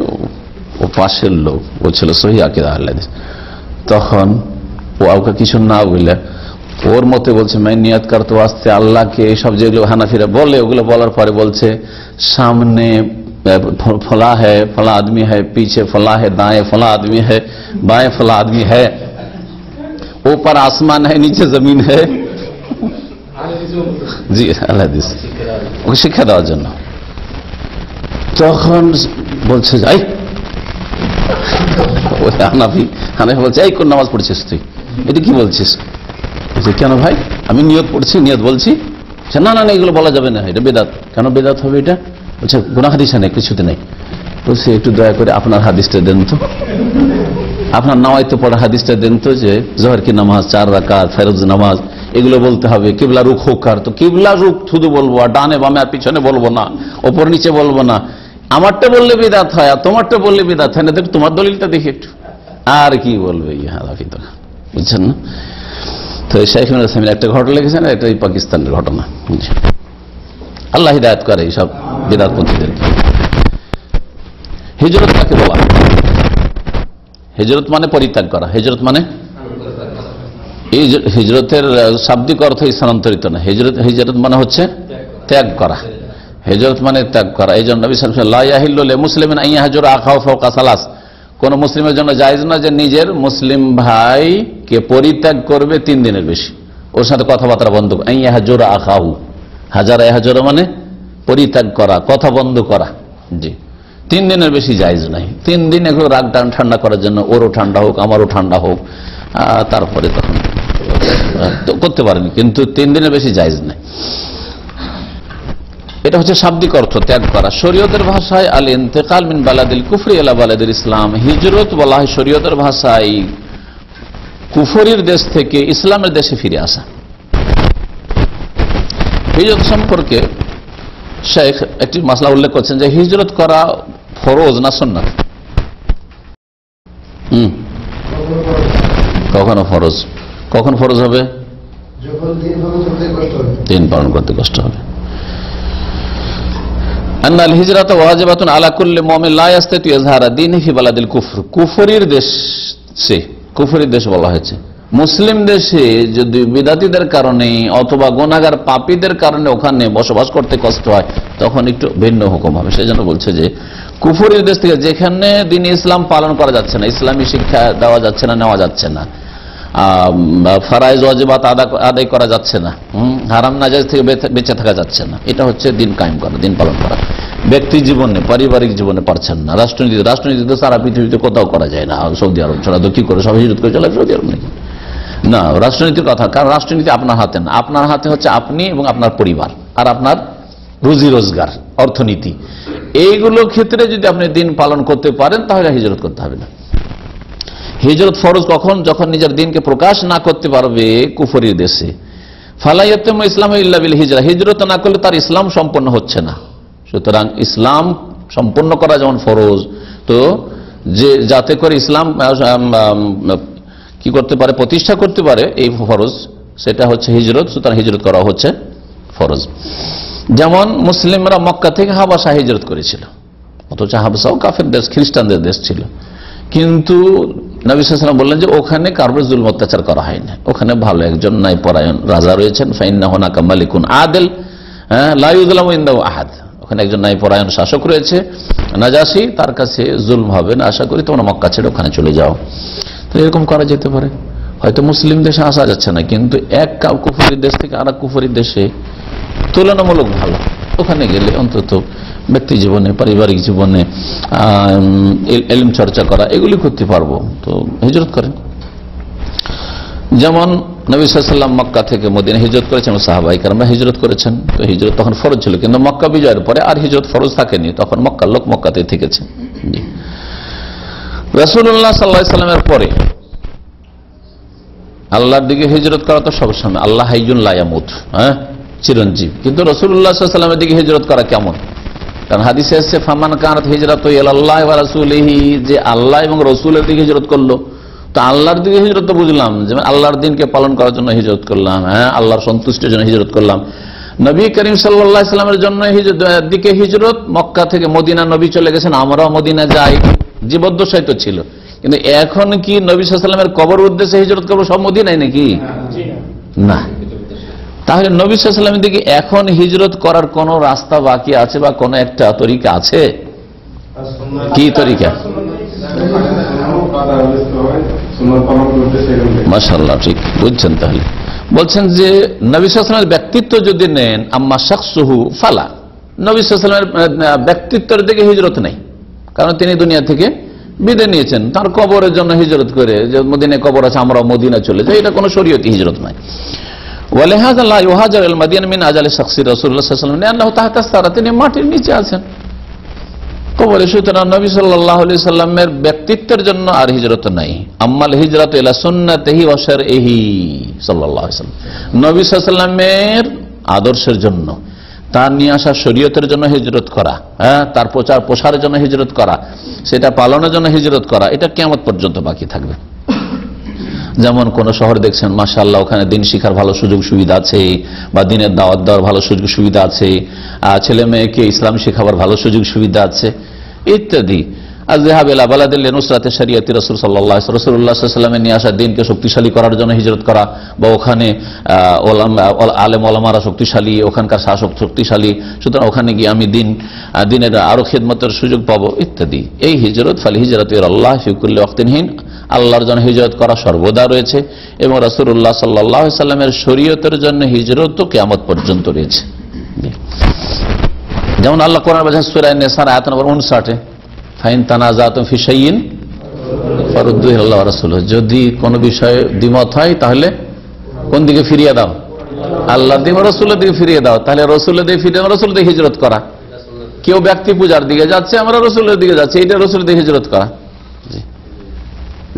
ও পাশের লোক, ও ছিল সহি আকীদা আহলে হাদিস, তখন ও কাউকে কিছু না বললে ওর মতে বলছে मैं নিয়ত করতে वास्ते আল্লাহকে, এইসব যেগুলো হানাফিরা বলে ওগুলো বলার পরে বলছে সামনে फला है, फला आदमी है, पीछे फला है, दाएं फला आदमी है, बाएं फला आदमी है, ऊपर आसमान है, नीचे जमीन है। জি আহলে হাদিস, ওকে শিক্ষা দেওয়ার জন্য। তখন বলছে যাই, হানাফি বলছে এই কোন নামাজ পড়ছিস তুই, এটা কি বলছিস? কেন ভাই, আমি নিয়ত পড়ছি, নিয়ত বলছি। না না না, এগুলো বলা যাবে না, এটা বেদাত। কেন বেদাত হবে এটা? বলছে গুনাহ হাদিস নেই, কিছুতে নেই। বলছে একটু দয়া করে আপনার হাদিসটা দেন তো, আপনার নামাইতে পড়া হাদিসটা দেন তো, যে জোহর কি নামাজ 4 রাকাত ফরজ নামাজ, এগুলো বলতে হবে। কিবলা রুখ হোক, আর তো কিবলা রুখ শুধু বলবো, আর ডানে বামে আর পিছনে বলবো না, ওপর নিচে বলবো না। আমারটা বললে বিদাত হয়, আর তোমারটা বললে বিদাত হয় না। দেখ তোমার দলিলটা দেখি একটু, আর কি বলবে হানাফি তো, বুঝছেন না? তো শেখ ইসলামের একটা ঘটনা লিখেছেন, এটা পাকিস্তানের ঘটনা। আল্লাহ হিদায়াত করে এইসব বিদাতপন্থীদেরকে। হিজরত কাকে বলা? হিজরত মানে পরিত্যাগ করা। হিজরত মানে, এই হিজরতের শাব্দিক অর্থ স্থানান্তরিত না। হিজরত মানে হচ্ছে ত্যাগ করা। হিজরত মানে ত্যাগ করা। এই জন্য নবী সাল্লাল্লাহু আলাইহি ওয়াসাল্লাম লা ইয়াহিল্লু লিমুসলিমিন আন ইয়াহজুরা আখাহু ফাওকা সালাস, কোন মুসলিমের জন্য জায়েজ না যে নিজের মুসলিম ভাইকে পরিত্যাগ করবে 3 দিনের বেশি, ওর সাথে কথাবার্তা বন্ধ। আন ইয়াহজুরা আখাহু, হাজারা ইয়াহজুরা মানে পরিত্যাগ করা, কথা বন্ধ করা। জি, 3 দিনের বেশি জায়েজ নাই। 3 দিন একটু রাগ ঠান্ডা করার জন্য, ওরও ঠান্ডা হোক আমারও ঠান্ডা হোক, তারপরে তখন করতে পারেন, কিন্তু 3 দিনের বেশি জায়েজ নাই। এটা হচ্ছে শাব্দিক অর্থ, ত্যাগ করা। শরীয়তের ভাষায় আল ইন্তেকাল মিন বালাদিল কুফরি ইলা বালাদিল ইসলাম, হিজরত বলা হয় শরীয়তের ভাষায় কুফরির দেশ থেকে ইসলামের দেশে ফিরে আসা। হিজরত সম্পর্কে শেখ একটি মাসলা উল্লেখ করছেন যে হিজরত করা ফরজ না সুন্নাত? কখনো ফরজ, কখন ফরজ হবে? দিন পালন করতে কষ্ট হবে। আন্নাল হিজরাত ওয়াজিবাতুন আলা কুল্লি মুমিন লা ইয়াস্তাতি ইজহারা দীনিহি ফি বালাদিল কুফর, কুফরির দেশে, কুফরির দেশ বলা হয়েছে। মুসলিম দেশে যদি বিদাতীদের কারণে অথবা গুনাহগার পাপীদের কারণে ওখানে বসবাস করতে কষ্ট হয়, তখন একটু ভিন্ন হুকুম হবে। সেই জন্য বলছে যে কুফরির দেশ থেকে, যেখানে দ্বীন ইসলাম পালন করা যাচ্ছে না, ইসলামী শিক্ষা দেওয়া যাচ্ছে না, নেওয়া যাচ্ছে না, ফারাইজ ওয়াজিবাত আদায় করা যাচ্ছে না, হারাম নাজায়েজ থেকে বেঁচে থাকা যাচ্ছে না, এটা হচ্ছে দিন কায়েম করা, দিন পালন করা। ব্যক্তি জীবনে, পারিবারিক জীবনে পারছেন না, রাষ্ট্রনীতি তো সারা পৃথিবীতে কোথাও করা যায় না, সৌদি আরব ছাড়া তো কি করে সব হিজরত করে চলে সৌদি আরব নাকি? না, রাষ্ট্রনীতির কথা, কারণ রাষ্ট্রনীতি আপনার হাতে না, আপনার হাতে হচ্ছে আপনি এবং আপনার পরিবার আর আপনার রুজি রোজগার, অর্থনীতি। এইগুলো ক্ষেত্রে যদি আপনি দিন পালন করতে পারেন তাহলে হিজরত করতে হবে না। হিজরত ফরজ কখন? যখন নিজের দিনকে প্রকাশ না করতে পারবে কুফরির দেশে। ফালা ইয়াতিমু ইসলামু ইল্লা বিল হিজরা, হিজরত না করলে তার ইসলাম সম্পন্ন হচ্ছে না। সুতরাং ইসলাম সম্পন্ন করা যেমন ফরজ, তো যে যাতে করে ইসলাম কি করতে পারে, প্রতিষ্ঠা করতে পারে, এই ফরজ, সেটা হচ্ছে হিজরত। সুতরাং হিজরত করা হচ্ছে ফরজ। যেমন মুসলিমরা মক্কা থেকে হাবাসা হিজরত করেছিল, অথচ হাবাসাও কাফের দেশ, খ্রিস্টানদের দেশ ছিল, কিন্তু নবী সাল্লাল্লাহু আলাইহি ওয়াসাল্লাম বললেন যে ওখানে কারোর জুলম অত্যাচার করা হয় না, ওখানে ভালো একজন ন্যায়পরায়ণ রাজা রয়েছেন, ফাইন্না হুনাকা মালিকুন আদিল লা ইউযলামু ইনদাহু আহাদ, ওখানে একজন ন্যায়পরায়ণ শাসক রয়েছে নাজাসী, তার কাছে জুলম হবে না, আশা করি তোমরা মক্কা ছেড়ে ওখানে চলে যাও। তো এরকম করা যেতে পারে। হয়তো মুসলিম দেশে আসা যাচ্ছে না, কিন্তু এক কুফরির দেশ থেকে আর এক কুফরির দেশে তুলনামূলক ভালো, ওখানে গেলে অন্তত ব্যক্তি জীবনে, পারিবারিক জীবনে ইলম চর্চা করা, এগুলি করতে পারবো, তো হিজরত করেন। যেমন নবী সাল্লাল্লাহু আলাইহি ওয়াসাল্লাম মক্কা থেকে মদিনা হিজরত করেছেন, সাহাবায়ে কেরামরা হিজরত করেছেন। তো হিজরত তখন ফরজ ছিল, কিন্তু মক্কা বিজয়ের পরে আর হিজরত ফরজ থাকেনি, তখন মক্কার লোক মক্কাতেই থেকেছে। রাসূলুল্লাহ সাল্লাল্লাহু আলাইহি ওয়াসাল্লামের পরে আল্লাহর দিকে হিজরত করা তো সবসময়, আল্লাহ হাইয়ুন লা ইয়ামুত, হ্যাঁ, চিরঞ্জীব। কিন্তু রাসূলুল্লাহ সাল্লাল্লাহু আলাইহি ওয়াসাল্লামের দিকে হিজরত করা কেমন? কারণ হাদিসে এসেছে ফামান কানাত হিজরাতু ইলাল্লাহি ওয়া রাসূলিহি, যে আল্লাহ এবং রাসূলের দিকে হিজরত করলো। তো আল্লাহর দিকে হিজরত তো বুঝলাম, যে আল্লাহর দিনকে পালন করার জন্য হিজরত করলাম, হ্যাঁ, আল্লাহর সন্তুষ্টির জন্য হিজরত করলাম। নবী করিম সাল্লাল্লাহু আলাইহি ওয়াসাল্লামের জন্য দিকে হিজরত, মক্কা থেকে মদিনা নবী চলে গেছেন, আমরাও মদিনা যাই, জীবদ্দশায় তো ছিল। কিন্তু এখন কি নবী সাল্লাল্লাহু আলাইহি ওয়াসাল্লামের কবর উদ্দেশ্যে হিজরত করবো সব মদিনায় নাকি? না। তাহলে নবী সাল্লাল্লাহু আলাইহি ওয়াসাল্লামের দিকে এখন হিজরত করার কোন রাস্তা বাকি আছে বা কোন একটা তরিকা আছে? কি তরিকা? মাশাআল্লাহ, ঠিক বুঝছেন। তাহলে বলছেন যে নবী সাল্লাল্লাহু আলাইহি ওয়াসাল্লামের ব্যক্তিত্ব যদি নেন, আম্মা শাখসুহু ফালা, নবী সাল্লাল্লাহু আলাইহি ওয়াসাল্লামের ব্যক্তিত্বের দিকে হিজরত নেই, কারণ তিনি দুনিয়া থেকে বিদায় নিয়েছেন। তার কবরের জন্য হিজরত করে, যে মদিনায় কবর আছে আমরা মদিনা চলে যাই, এটা কোনো শরীয়তি হিজরত নয়। ওয়ালিহাযা লা ইউহাজারু ইলা মাদিনা মিন আজালি শাখসি রাসূলুল্লাহ সাল্লাল্লাহু আলাইহি ওয়াসাল্লাম লিআন্নাহু তাহতা সারা, তিনি মাটির নিচে আছেন কবরে। সুতরাং নবী সাল্লাল্লাহু আলাইহি সাল্লামের ব্যক্তিত্বের জন্য আর হিজরত নাই। আম্মাল হিজরাতু ইলা সুন্নাতিহি ওয়া শারইহি সাল্লাল্লাহু আলাইহি ওয়াসাল্লাম, নবী সাল্লাল্লাহু আলাইহি সাল্লামের আদর্শের জন্য, তার নিয়ে আসা শরীয়তের জন্য হিজরত করা, হ্যাঁ, তার প্রচার প্রসারের জন্য হিজরত করা, সেটা পালনের জন্য হিজরত করা, এটা কিয়ামত পর্যন্ত বাকি থাকবে। যেমন কোন শহর দেখছেন মাশাআল্লাহ, ওখানে দিন শিখার ভালো সুযোগ সুবিধা আছে, বা দিনের দাওয়াত দেওয়ার ভালো সুযোগ সুবিধা আছে, ছেলে মেয়েকে ইসলাম শেখাবার ভালো সুযোগ সুবিধা আছে ইত্যাদি। আযহাব ইলা বালাদিল নুসরাতি শরিয়তি রাসূল সাল্লাল্লাহু আলাইহি ওয়াসাল্লাম, রাসূলুল্লাহ সাল্লাল্লাহু আলাইহি ওয়াসাল্লামের নিয়ে আসা দিনকে শক্তিশালী করার জন্য হিজরত করা, বা ওখানে আলেম ওলামারা শক্তিশালী, ওখানকার শাসক শক্তিশালী, সুতরাং ওখানে গিয়ে আমি দিনের আরো খেদমতের সুযোগ পাবো ইত্যাদি। এই হিজরত ফাল হিজরাতু ইলাল্লাহ ফি কুল্লি ওয়াক্তিন হিন, আল্লাহর জন্য হিজরত করা সর্বদা রয়েছে, এবং রাসূলুল্লাহ সাল্লাল্লাহু আলাইহি ওয়াসাল্লামের শরীয়তের জন্য হিজরত তো কিয়ামত পর্যন্ত রয়েছে। যেমন আল্লাহ কোরআন বলেছেন সূরা নিসার আয়াত নম্বর 59, ফাইন তানাজাতুম ফি শাইইন ফারুদ্দুহু ইলাল্লাহি ওয়া রাসূলিহি, যদি কোন বিষয়ে দ্বিমত হয় তাহলে কোন দিকে ফিরিয়ে দাও? আল্লাহর দিকে, রাসূলের দিকে ফিরিয়ে দাও। তাহলে রাসূলের দিকে ফিরে রাসূলের দিকে হিজরত করা। কেউ ব্যক্তি পূজার দিকে যাচ্ছে, আমরা রাসূলের দিকে যাচ্ছি, এটা রাসূলের দিকে হিজরত করা।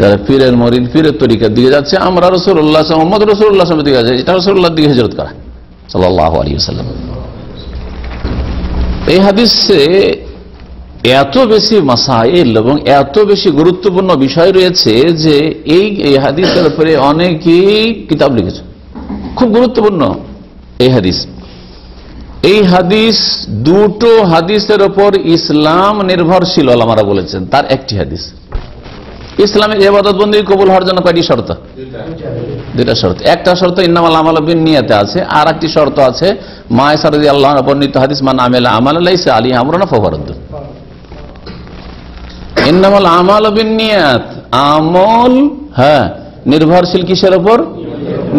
যারা পীরের মরিদ পীরের তরিকার দিকে যাচ্ছে, আমরা রাসূলুল্লাহ মুহাম্মদ রাসূলুল্লাহ সাল্লাল্লাহু আলাইহি ওয়াসাল্লামের দিকে যাচ্ছি, এটা রাসূলুল্লাহর দিকে হিজরত করা সাল্লাল্লাহু আলাইহি ওয়াসাল্লাম। এই হাদিসে এত বেশি মাসাইল এবং এত বেশি গুরুত্বপূর্ণ বিষয় রয়েছে যে এই হাদিসের উপরে অনেকেই কিতাব লিখেছে। খুব গুরুত্বপূর্ণ এই হাদিস। এই হাদিস দুটো হাদিসের উপর ইসলাম নির্ভরশীল ওলামারা বলেছেন। তার একটি হাদিস, ইসলামের ইবাদত বন্দেগী কবুল হওয়ার জন্য কয়টি শর্ত? দুইটা শর্ত। একটা শর্ত ইন্নামাল আমালু বিন্নিয়াতে আছে, আর একটি শর্ত আছে মা আয়েশা রাদিয়াল্লাহু আনহা বর্ণিত হাদিস, মান আমিলা আমালান লাইসা আলাইহি আমরুনা ফাহুয়া রাদ্দুন। ইন্নামাল আমালু বিন্নিয়াত, আমল হ্যাঁ নির্ভরশীল কিসের উপর?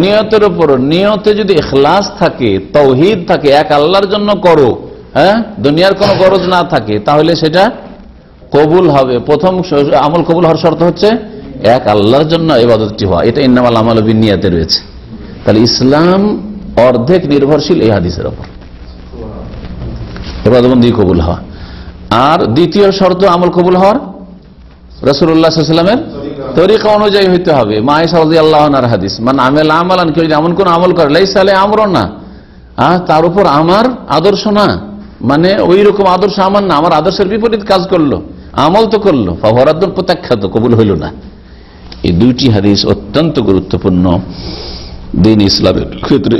নিয়তের উপর। নিয়তে যদি ইখলাস থাকে, তাওহীদ থাকে, এক আল্লাহর জন্য করো, হ্যাঁ, দুনিয়ার কোনো গরজ না থাকে, তাহলে সেটা কবুল হবে। প্রথম আমল কবুল হওয়ার শর্ত হচ্ছে এক আল্লাহর জন্য ইবাদতটি হওয়া। এটা ইন্নামাল আমালু বিন্নিয়াতে রয়েছে। তাহলে ইসলাম অর্ধেক নির্ভরশীল এই হাদিসের উপর, ইবাদত বন্দেগী কবুল হওয়া। আর দ্বিতীয় শর্ত আমল কবুল হওয়ার রাসূলুল্লাহ সাল্লাল্লাহু আলাইহি ওয়াসাল্লামের তরিকা অনুযায়ী হইতে হবে। মা আয়েশা রাদিয়াল্লাহু আনহার হাদিস, মান আমিলা আমালান, কেউ যদি এমন কোন আমল করে লাইসা আলাইহি আমরুনা, তার উপর আমার আদর্শ না, মানে ওই রকম আদর্শ আমার না, আমার আদর্শের বিপরীত কাজ করলো, আমল তো করলো, ফাহুয়া রাদ্দুন, প্রত্যাখ্যাত, কবুল হইল না। এই দুইটি হাদিস অত্যন্ত গুরুত্বপূর্ণ দ্বীন ইসলামের ক্ষেত্রে।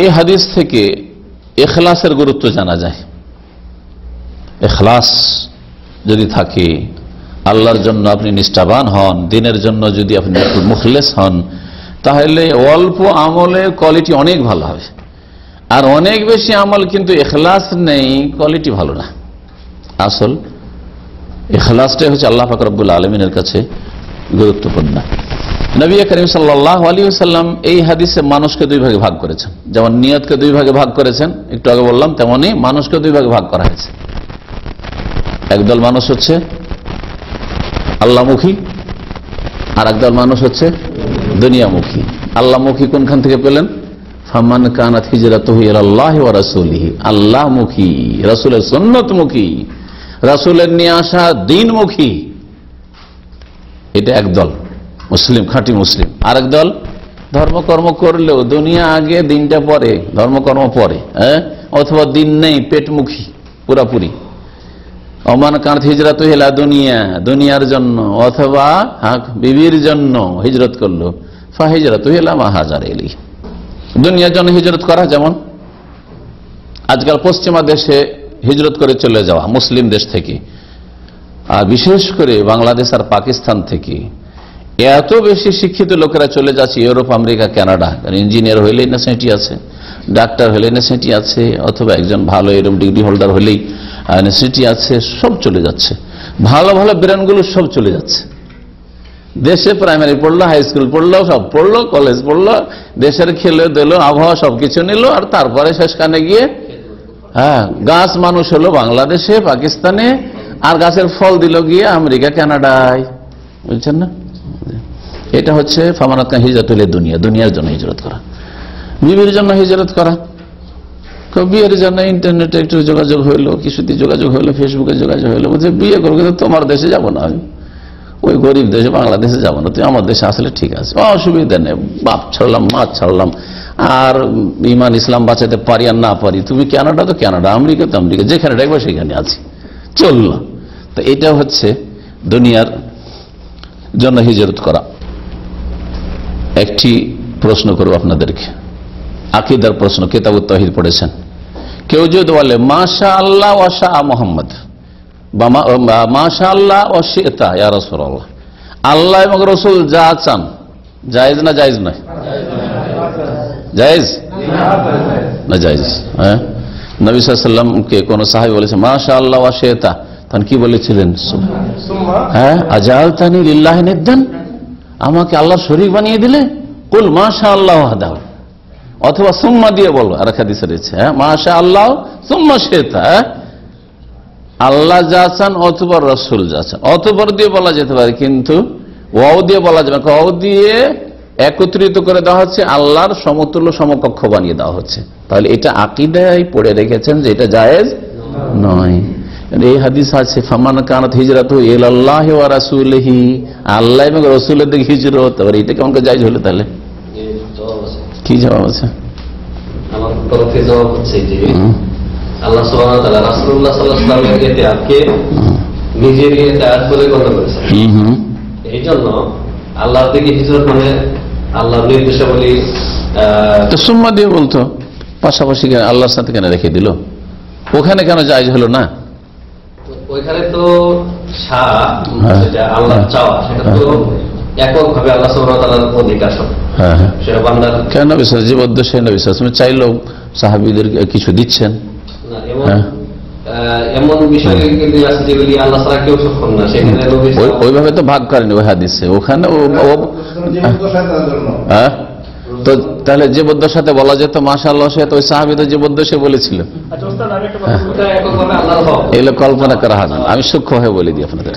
এই হাদিস থেকে ইখলাসের গুরুত্ব জানা যায়। ইখলাস যদি থাকে, আল্লাহর জন্য আপনি নিষ্ঠাবান হন, দ্বীনের জন্য যদি আপনি মুখলেস হন, তাহলে অল্প আমলের কোয়ালিটি অনেক ভালো হবে। আর অনেক বেশি আমল কিন্তু ইখলাস নেই, কোয়ালিটি ভালো না। আসল ইখলাসটাই হচ্ছে আল্লাহ পাক রব্বুল আলামিনের কাছে গুরুত্বপূর্ণ। নবী করিম সাল্লাল্লাহু আলাইহি ওয়াসাল্লাম এই হাদিসে মানুষকে দুই ভাগে ভাগ করেছেন। যেমন নিয়তকে দুই ভাগে ভাগ করেছেন, একটু আগে বললাম, তেমনি মানুষকে দুই ভাগে ভাগ করা হয়েছে। একদল মানুষ হচ্ছে আল্লাহমুখী, আর একদল মানুষ হচ্ছে দুনিয়ামুখী। আল্লাহমুখী কোনখান থেকে পেলেন? ফামান কানাত হিজরাতুহু ইলাল্লাহি ওয়া রাসূলিহি, আল্লাহমুখী, রাসূলের সুন্নতমুখী, রাসূলের নিয়ে আসা দ্বীনমুখী, এটা একদল মুসলিম, খাঁটি মুসলিম। আরেক দল ধর্মকর্ম করলেও দুনিয়া আগে দিনটা পরে, ধর্মকর্ম পরে, অথবা দিন নেই, পেটমুখী পুরাপুরি। অমান কাঁত হিজরত হেলা দুনিয়া, দুনিয়ার জন্য অথবা বিবির জন্য হিজরত করলো, ফা হিজরত হেলা মাহাজার এলি। দুনিয়ার জন্য হিজরত করা, যেমন আজকাল পশ্চিমা দেশে হিজরত করে চলে যাওয়া মুসলিম দেশ থেকে, আর বিশেষ করে বাংলাদেশ আর পাকিস্তান থেকে এত বেশি শিক্ষিত লোকেরা চলে যাচ্ছে ইউরোপ, আমেরিকা, কানাডা। ইঞ্জিনিয়ার হইলেই নেসেসিটি আছে, ডাক্তার হইলেই নেসেসিটি আছে, অথবা একজন ভালো এরকম ডিগ্রি হোল্ডার হইলেই নেসেসিটি আছে, সব চলে যাচ্ছে। ভালো ভালো ব্রেনগুলো সব চলে যাচ্ছে। দেশে প্রাইমারি পড়লো, হাই স্কুল পড়লো, সব পড়লো, কলেজ পড়লো, দেশের খেলে দিল, আবহাওয়া সবকিছু নিল, আর তারপরে শেষখানে গিয়ে গাছ মানুষ হলো বাংলাদেশে, পাকিস্তানে, আর গাছের ফল দিল গিয়ে আমেরিকা, কানাডায়। বুঝছেন না? এটা হচ্ছে ফামানাত হিজরত হলে দুনিয়া, দুনিয়ার জন্য হিজরত করা। বিবির জন্য হিজরত করা, বিয়ের জন্য ইন্টারনেটে একটু যোগাযোগ হইলো, কিছুতে যোগাযোগ হইলো, ফেসবুকে যোগাযোগ হইলো, বলছে বিয়ে করবো, কিন্তু তোমার দেশে যাবো না, ওই গরিব দেশে বাংলাদেশে যাবো না, তুই আমার দেশে আসলে ঠিক আছে, অসুবিধা নেই, বাপ ছাড়লাম, মা ছাড়লাম, আর ইমান ইসলাম বাঁচাতে পারি আর না পারি, তুমি কানাডা তো কানাডা, আমেরিকা তো আমেরিকা, যেখানে ডাকবো সেখানে আছি, চললো। তো এটা হচ্ছে দুনিয়ার জন্য হিজরত করা। একটি প্রশ্ন করবো আপনাদেরকে, আকীদার প্রশ্ন, কিতাবুত তাওহীদ পড়েছেন। কেউ যদি বলে মাশা আল্লাহ ওয়া শাআ মুহাম্মদ, বা মাশা আল্লাহ ওয়া শি'তা ইয়া রাসূলুল্লাহ, আল্লাহ এবং রাসূল যা চান, জায়েজ না জায়েজ নয়? জায়েজ না জায়েজ? হ্যাঁ, নবী সাল্লাল্লাহু আলাইহি ওয়াসাল্লামকে কোন সাহাবী বলেছে মাশা আল্লাহ ওয়া শি'তা, তখন কি বলেছিলেন? হ্যাঁ, আজালতানি লিল্লাহি নিদ্দান, আমাকে আল্লাহর শরীক বানিয়ে দিলে? কুল মাশা আল্লাহ ওয়াহদাহু, অথবা সুম্মা দিয়ে বলো, আর হাদিসে রয়েছে মাশা আল্লাহ সুম্মা শি'তা, আল্লাহ যা চান অথবা রাসূল যা চান, অথবা দিয়ে বলা যেতে পারে, কিন্তু ওয়াও দিয়ে বলা যাবে না। ওয়াও দিয়ে একত্রিত করে দেওয়া হচ্ছে, আল্লাহর সমতুল্য সমকক্ষ বানিয়ে দেওয়া হচ্ছে। তাহলে এটা আকীদায় পড়ে রেখেছেন যে এটা জায়েজ নয়। এই হাদিস আছে ফামান কানাত হিজরাতু ইলাল্লাহি ওয়া রাসূলিহি, আল্লাহ এবং রাসূলের দিকে হিজরত। আর এটা কেমন করে জায়েজ হলো? তাহলে কি জবাব আছে? আমার তরফে জবাব হচ্ছে যে আল্লাহ সুবহানাহু ওয়া তাআলা রাসূলুল্লাহ সাল্লাল্লাহু আলাইহি ওয়াসাল্লামের ইতিহাদকে নিজের ইতিহাদ বলে গণ্য করেছেন। এইজন্য আল্লাহর দিকে হিজরত মানে আল্লাহর নির্দেশাবলী। তো সুম্মা দিয়ে বলতো, পাশাপাশি আল্লাহর সাথে কেন রেখে দিল? ওখানে কেন জায়েজ হলো না? ওইখানে তো আল্লাহ চাওয়া, সেটা তো এককভাবে আল্লাহ সুবহানাহু ওয়া তাআলার অধিকার সব। সেটা বান্দার কেন বিশ্বাস জীবদ্দশায় নবী সাল্লাল্লাহু আলাইহি ওয়াসাল্লাম চাইলেও সাহাবীদের কিছু দিচ্ছেন না, এমন বিষয় আছে যেগুলি আল্লাহ ছাড়া কেউ সক্ষম না, সেখানে ওইভাবে তো ভাগ করেনি ওই হাদিসে। ওখানে তো তাহলে জীবদ্দশাতে বলা যেত মাশাআল্লাহ, সে তো ওই সাহাবীদের জীবদ্দশায় বলেছিল। এগুলো কল্পনা করা হবে না, আমি সূক্ষ্ম হয়ে বলে দিই আপনাদের,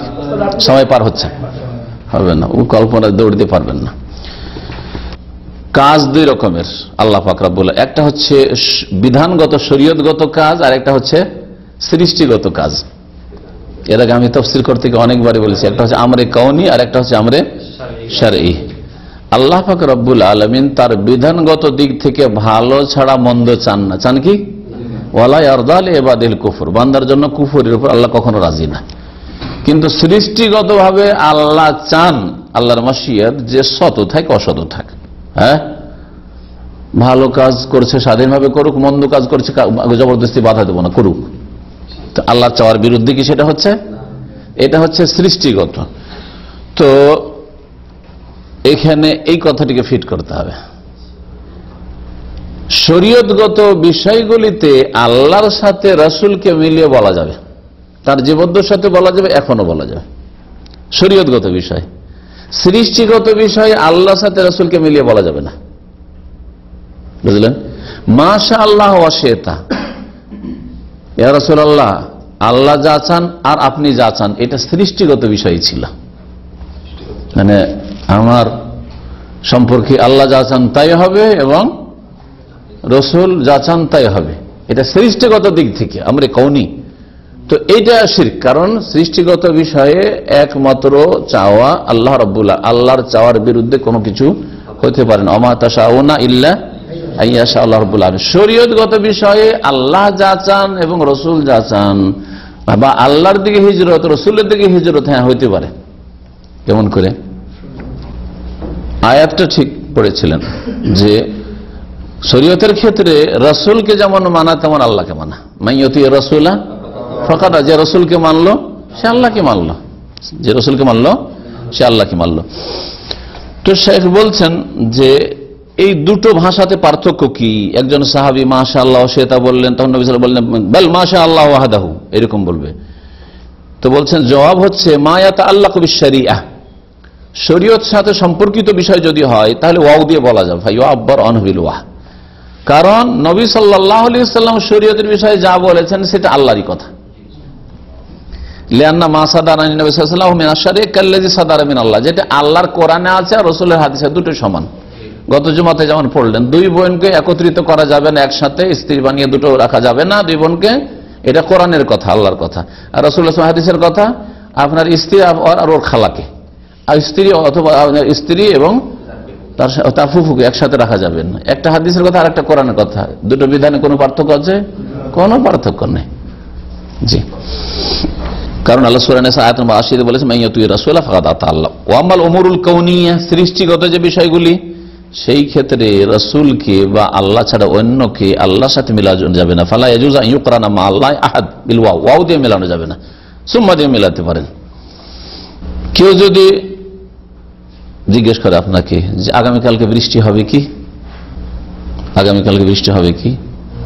সময় পার হচ্ছে, হবে না, ও কল্পনা দৌড় দিতে পারবেন না। কাজ দুই রকমের আল্লাহ পাক রব্বুল, একটা হচ্ছে বিধানগত শরীয়তগত কাজ, আর একটা হচ্ছে সৃষ্টিগত কাজ। এর আগে আমি তাফসীর করতে গিয়ে অনেকবারই বলেছি, একটা হচ্ছে আমরে কাউনি আর একটা হচ্ছে আমরে শারঈ। আল্লাহ পাক রব্বুল আলামিন তার বিধানগত দিক থেকে ভালো ছাড়া মন্দ চান না। চান কি? ওয়ালা ইয়ারদা লিইবাদিল কুফর, বান্দার জন্য কুফরের উপর আল্লাহ কখনো রাজি না। কিন্তু সৃষ্টিগতভাবে আল্লাহ চান, আল্লাহর মাশিয়াত, যে সৎ থাক অসৎ থাক। হ্যাঁ, ভালো কাজ করছে স্বাধীনভাবে করুক, মন্দ কাজ করছে জবরদস্তি বাধা দেবো না, করুক। তো আল্লাহ চাওয়ার বিরুদ্ধে কি সেটা হচ্ছে? এটা হচ্ছে সৃষ্টিগত। তো এখানে এই কথাটিকে ফিট করতে হবে। শরীয়তগত বিষয়গুলিতে আল্লাহর সাথে রাসূলকে মিলিয়ে বলা যাবে, তার জীবদ্দশার সাথে বলা যাবে, এখনো বলা যাবে, শরীয়তগত বিষয়। সৃষ্টিগত বিষয় আল্লাহর সাথে রাসূলকে মিলিয়ে বলা যাবে না, বুঝলেন? মাশা আল্লাহ ওয়া শি'তা, ইয়া রাসূলুল্লাহ, আল্লাহ যা চান আর আপনি যা চান, এটা সৃষ্টিগত বিষয় ছিল। মানে আমার সম্পর্কে আল্লাহ যা চান তাই হবে এবং রাসূল যা চান তাই হবে, এটা সৃষ্টিগত দিক থেকে। আমরা কওনি তো এইটা শিরক, কারণ সৃষ্টিগত বিষয়ে একমাত্র চাওয়া আল্লাহ রাব্বুল, আল্লাহর চাওয়ার বিরুদ্ধে কোনো কিছু হতে পারে না। ওমা তাশাউনা ইল্লা আইয়াশা আল্লাহ রাব্বুল আলামিন। শরীয়তগত বিষয়ে আল্লাহ যা চান এবং রসুল যা চান, বা আল্লাহর দিকে হিজরত, রসুলের দিকে হিজরত, হ্যাঁ হইতে পারে। কেমন করে? আয়াতটা ঠিক পড়েছিলেন যে শরীয়তের ক্ষেত্রে রসুলকে যেমন মানা তেমন আল্লাহকে মানা। মাইয়তি রসুলা ফকাদা, যে রসুলকে মানলো সে আল্লাহকে মানলো, যে রসুলকে মানলো সে আল্লাহকে মানলো। তো শেখ বলছেন যে এই দুটো ভাষাতে পার্থক্য কি? একজন সাহাবী মাশাআল্লাহ সে তা বললেন, তখন নবী সাল্লাল্লাহু আলাইহি ওয়াসাল্লাম বললেন বেল মাশাআল্লাহ ওয়াহদাহু, এরকম বলবে। তো বলছেন জবাব হচ্ছে মা ইয়াতাআল্লাকু বিশ-শরীআহ, শরীয়ত সাথে সম্পর্কিত বিষয় যদি হয় তাহলে ওয়াও দিয়ে বলা যাবে, ফায়ুআব্বার আনহু বিল ওয়াহ। কারণ নবী সাল্লাল্লাহু আলাইহি ওয়াসাল্লাম শরীয়তের বিষয়ে যা বলেছেন সেটা আল্লাহরই কথা। লিআন্না মা সাদারা আন নবী সাল্লাল্লাহু আলাইহি ওয়াসাল্লাম মিনাশ শরীআহ কাল্লাযী সাদারা মিন আল্লাহ, যেটা আল্লাহর কোরআনে আছে আর রাসূলের হাদিসে, দুটো সমান। গত জুমাতে যেমন পড়লেন, দুই বোনকে একত্রিত করা যাবে না, একসাথে স্ত্রী বানিয়ে দুটো রাখা যাবে না দুই বোনকে, এটা কোরআনের কথা, আল্লাহর কথা। আর রাসূলুল্লাহ সাল্লাল্লাহু আলাইহি ওয়াসাল্লাম হাদিসের কথা আপনার স্ত্রী আর ওর খালাকে, আর স্ত্রী অথবা স্ত্রী এবং তার ফুফুকে একসাথে রাখা যাবে না। একটা হাদিসের কথা আর একটা কোরআনের কথা, দুটো বিধানে কোনো পার্থক্য আছে? কোনো পার্থক্য নেই। জি, কারণ আল্লাহ সূরা নিসা আয়াত নম্বর 80 তে বলেছেন মাইয়াতুই রাসূলা ফাকাদ আতা আল্লাহ। ওয়া আম্মাল উমুরুল কাউনিয়া, সৃষ্টিগত যে বিষয়গুলি, সেই ক্ষেত্রে রাসূলকে বা আল্লাহ ছাড়া অন্যকে আল্লাহর সাথে মিলানো যাবে না। ফালা ইয়াজুজু আন ইউকরানা মা আল্লাহ আহাদ বিল ওয়াও, ওয়াও দিয়ে মেলানো যাবে না, সুম্মা দিয়ে মেলাতে পারেন। কেউ যদি জিজ্ঞেস করে আপনাকে যে আগামীকালকে বৃষ্টি হবে কি, আগামীকালকে বৃষ্টি হবে কি,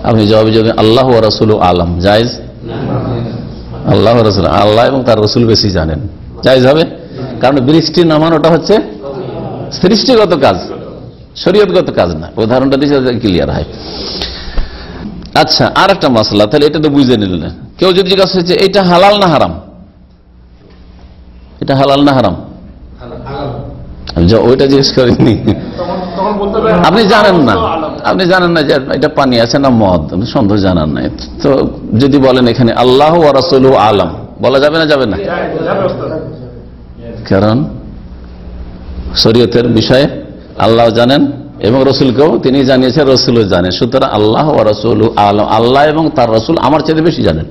আপনি জবাবে যাবেন আল্লাহ ওয়া রাসূলু আলাম, জায়েজ? আল্লাহ ওয়া রাসূল, আল্লাহ এবং তার রাসূল বেশি জানেন, জায়েজ হবে? কারণ বৃষ্টি নামানোটা হচ্ছে সৃষ্টিগত কাজ, শরীয়তগত কাজ না। উদাহরণটা দিয়েছে ক্লিয়ার হয়। আচ্ছা, আর একটা মাসলা, তাহলে এটা তো বুঝে নিলেন। কেউ যদি জিজ্ঞাসা হচ্ছে এটা হালাল না হারাম, এটা হালাল না হারাম, ওইটা জিজ্ঞেস করেননি, আপনি জানেন না, আপনি জানেন না যে এটা পানি আছে না মদ, সন্দেহ জানান নাই। তো যদি বলেন এখানে আল্লাহ ওয়া রাসূলুহু আলাম, বলা যাবে না? যাবে না, কারণ শরীয়তের বিষয়ে আল্লাহ জানেন এবং রসুলকেও তিনি জানিয়েছেন, রসুলও জানেন। সুতরাং আল্লাহ ওয়া রাসূলুহু আলাম, আল্লাহ এবং তার রসুল আমার চেয়ে বেশি জানেন,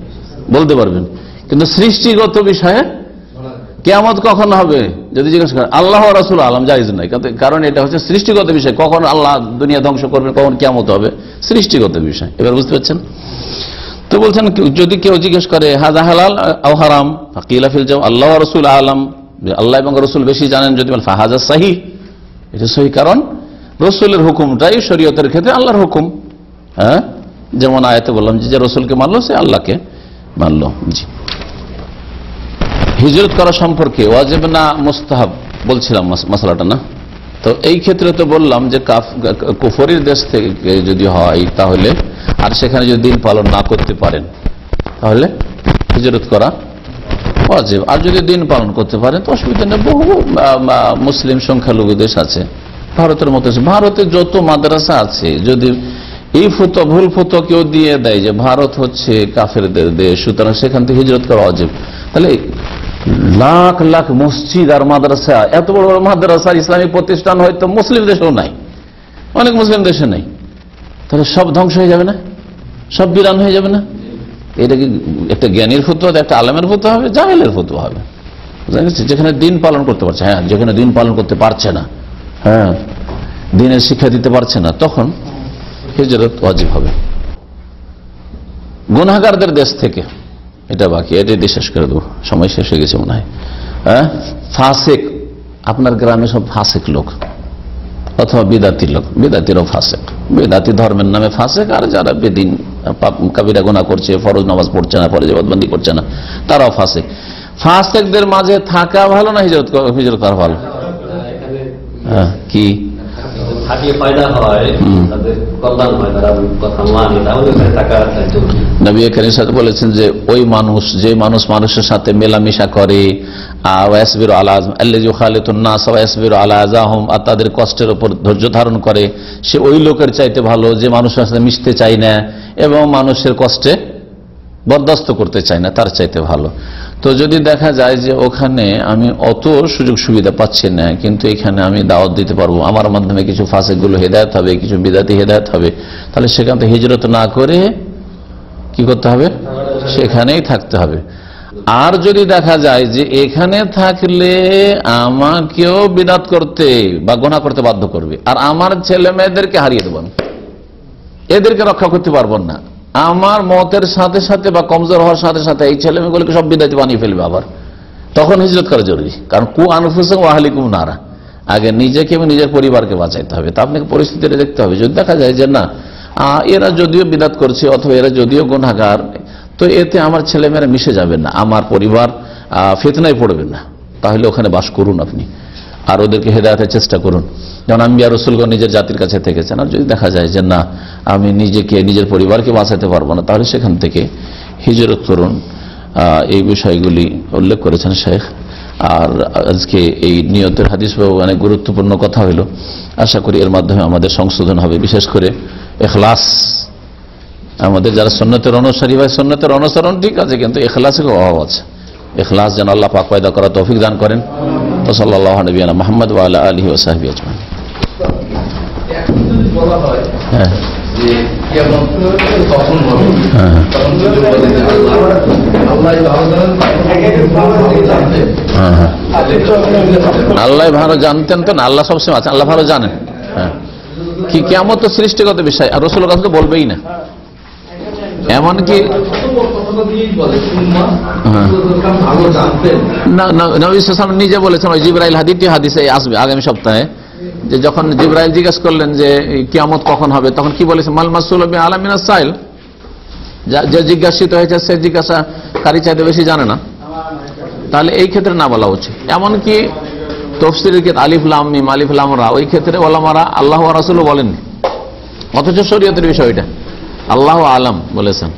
বলতে পারবেন। কিন্তু সৃষ্টিগত বিষয়ে কিয়ামত কখন হবে যদি জিজ্ঞেস করেন আল্লাহ ওয়া রাসূলুহু আলাম, জায়েজ নাই, কারণ এটা হচ্ছে সৃষ্টিগত বিষয়। কখন আল্লাহ দুনিয়া ধ্বংস করবেন, কখন কিয়ামত হবে, সৃষ্টিগত বিষয়। এবার বুঝতে পারছেন? তো বলছেন যদি কেউ জিজ্ঞেস করে হাযা হালাল আও হারাম, ফাকিলা ফিল জাওয়াব আল্লাহ ওয়া রাসূলুহু আলাম, আল্লাহ এবং রসুল বেশি জানেন, যদি বলেন ফাহাযা সহিহ, এটা সহিহ, কারণ রসুলের হুকুমটাই শরীয়তের ক্ষেত্রে আল্লাহর হুকুম। হ্যাঁ, যেমন আয়াতে বললাম যে রসুলকে মানলো সে আল্লাহকে মানলো। জি, হিজরত করা সম্পর্কে ওয়াজিব না মুস্তাহাব বলছিলাম মাসালাটা, না? তো এই ক্ষেত্রে তো বললাম যে কুফরির দেশ থেকে যদি হয় তাহলে, আর সেখানে যদি দিন পালন না করতে পারেন তাহলে হিজরত করা ওয়াজিব। আর যদি দিন পালন করতে পারেন তো অসুবিধা নেই। বহু মুসলিম সংখ্যালঘু দেশ আছে, ভারতের মতো। ভারতে যত মাদ্রাসা আছে, যদি এই ভুল ফতোয়া কেউ দিয়ে দেয় যে ভারত হচ্ছে কাফেরদের দেশ, সুতরাং সেখান থেকে হিজরত করা ওয়াজিব, তাহলে লাখ লাখ মসজিদ আর মাদ্রাসা, এত বড় বড় মাদ্রাসা ইসলামিক প্রতিষ্ঠান হয়তো মুসলিম দেশেও নাই, অনেক মুসলিম দেশে নাই, তাহলে সব ধ্বংস হয়ে যাবে না, সব বিরান হয়ে যাবে না? এটা কি একটা জ্ঞানীর ফতোয়া, একটা আলেমের ফতোয়া হবে? জাহেলের ফতোয়া হবে। যেখানে দিন পালন করতে পারছে, হ্যাঁ, যেখানে দিন পালন করতে পারছে না, হ্যাঁ, দিনের শিক্ষা দিতে পারছে না, তখন হিজরত ওয়াজিব হবে। গুনাহগারদের দেশ থেকে, এটা বাকি, এটা দিয়ে শেষ করে দেবো, সময় শেষ হয়ে গেছে মনে হয়। হ্যাঁ, ফাসেক, আপনার গ্রামে সব ফাসেক লোক অথবা বিদাতি লোক, বিদাতিরও ফাসেক, বিদাতি ধর্মের নামে ফাসেক, আর যারা বেদিন কাবিরা গুনাহ করছে, ফরজ নামাজ পড়ছে না, ফরজ ইবাদতবন্দি করছে না, তারাও ফাসেক। ফাসেকদের মাঝে থাকা ভালো না হিজরত করা ভালো? হ্যাঁ, কি নবী করিম সাল্লাল্লাহু আলাইহি ওয়াসাল্লাম বলেছেন যে ওই মানুষ, যে মানুষ মানুষের সাথে মেলামেশা করে, আর তাদের কষ্টের উপর ধৈর্য ধারণ করে, সে ওই লোকের চাইতে ভালো যে মানুষের সাথে মিশতে চায় না এবং মানুষের কষ্টে বরদাস্ত করতে চাই না, তার চাইতে ভালো। তো যদি দেখা যায় যে ওখানে আমি অত সুযোগ সুবিধা পাচ্ছি না, কিন্তু এখানে আমি দাওয়াত দিতে পারবো, আমার মাধ্যমে কিছু ফাসেকগুলো হেদায়েত হবে, কিছু বিদাতি হেদায়েত হবে, তাহলে সেখান থেকে হিজরত না করে কি করতে হবে, সেখানেই থাকতে হবে। আর যদি দেখা যায় যে এখানে থাকলে আমাকেও বিদাত করতে বা গুনাহ করতে বাধ্য করবে, আর আমার ছেলে মেয়েদেরকে হারিয়ে দেব, এদেরকে রক্ষা করতে পারবো না, আমার মতের সাথে সাথে বা কমজোর হওয়ার সাথে সাথে এই ছেলে মেয়েগুলোকে সব বিদাতি বানিয়ে ফেলবে, আবার তখন হিজরত করা জরুরি। কারণ কু আনফুসুকুম ওয়া আহলিকুম নারা, আগে নিজেকে এবং নিজের পরিবারকে বাঁচাইতে হবে। তা আপনাকে পরিস্থিতিটা দেখতে হবে। যদি দেখা যায় যে না, এরা যদিও বিদাত করছে অথবা এরা যদিও গুনাহগার, তো এতে আমার ছেলেমেয়েরা মিশে যাবে না, আমার পরিবার ফিতনায় পড়বে না, তাহলে ওখানে বাস করুন আপনি, আর ওদেরকে হেদায়েতের চেষ্টা করুন, যেমন আম্বিয়া রাসূলগণ নিজের জাতির কাছে থেকেছেন। আর যদি দেখা যায় যে না, আমি নিজেকে নিজের পরিবারকে বাঁচাতে পারবো না, তাহলে সেখান থেকে হিজরত করুন। এই বিষয়গুলি উল্লেখ করেছেন শেখ। আর আজকে এই নিয়তের হাদিস অনেক গুরুত্বপূর্ণ কথা হলো, আশা করি এর মাধ্যমে আমাদের সংশোধন হবে, বিশেষ করে ইখলাস। আমাদের যারা সুন্নতের অনুসারী ভাই, সুন্নতের অনুসরণ ঠিক আছে, কিন্তু ইখলাসের অভাব আছে। ইখলাস যেন আল্লাহ পাক পয়দা করার তৌফিক দান করেন। তো সাল্লাল্লাহু আলাইহি ওয়া সাল্লাম মুহাম্মদ ওয়া আলা আলিহি ওয়া সাহবিহি আজমাইন। হ্যাঁ, আল্লাহ ভালো জানতেন তো না, আল্লাহ সবসময় আছে, আল্লাহ ভালো জানেন। হ্যাঁ, কি কিয়ামত তো সৃষ্টিগত বিষয়, আর রাসূলের কাছে বলবেই না। এমনকি নবী সাল্লাল্লাহু নিজে বলেছেন, ওই জিবরাইল হাদিসে আসবে আগামী সপ্তাহে, যে যখন জিবরাইল জিজ্ঞেস করলেন যে কিয়ামত কখন হবে, তখন কি বলেছেন, মাল মাসউলু বিআলাম মিনাস সাইল, যে জিজ্ঞাসিত হয়েছে সে জিজ্ঞাসাকারী চাইতে বেশি জানে না। তাহলে এই ক্ষেত্রে না বলা উচিত। এমনকি তাফসীরের ক্ষেত্রে আলিফ লাম মিম, আলিফ লাম রা, ওই ক্ষেত্রে ওলামারা আল্লাহ ওয়া রাসূলু বলেননি, অথচ শরীয়তের বিষয়টা আল্লাহু আলাম বলেছেন।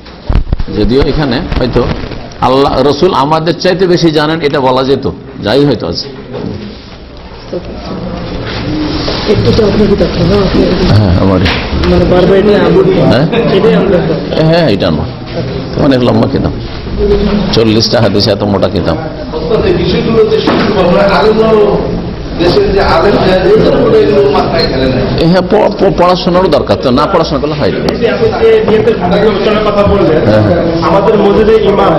যদিও এখানে হয়তো আল্লাহ রসুল আমাদের চাইতে বেশি জানেন এটা বলা যেত, যাই হয়তো আছে। হ্যাঁ, এটা নয়, অনেক লম্বা কিতাব, 40টা হাদিস, এত মোটা কিতাব। হ্যাঁ, পড়াশোনারও দরকার, তো না পড়াশোনা করলে হয়। আমাদের মসজিদে ইমাম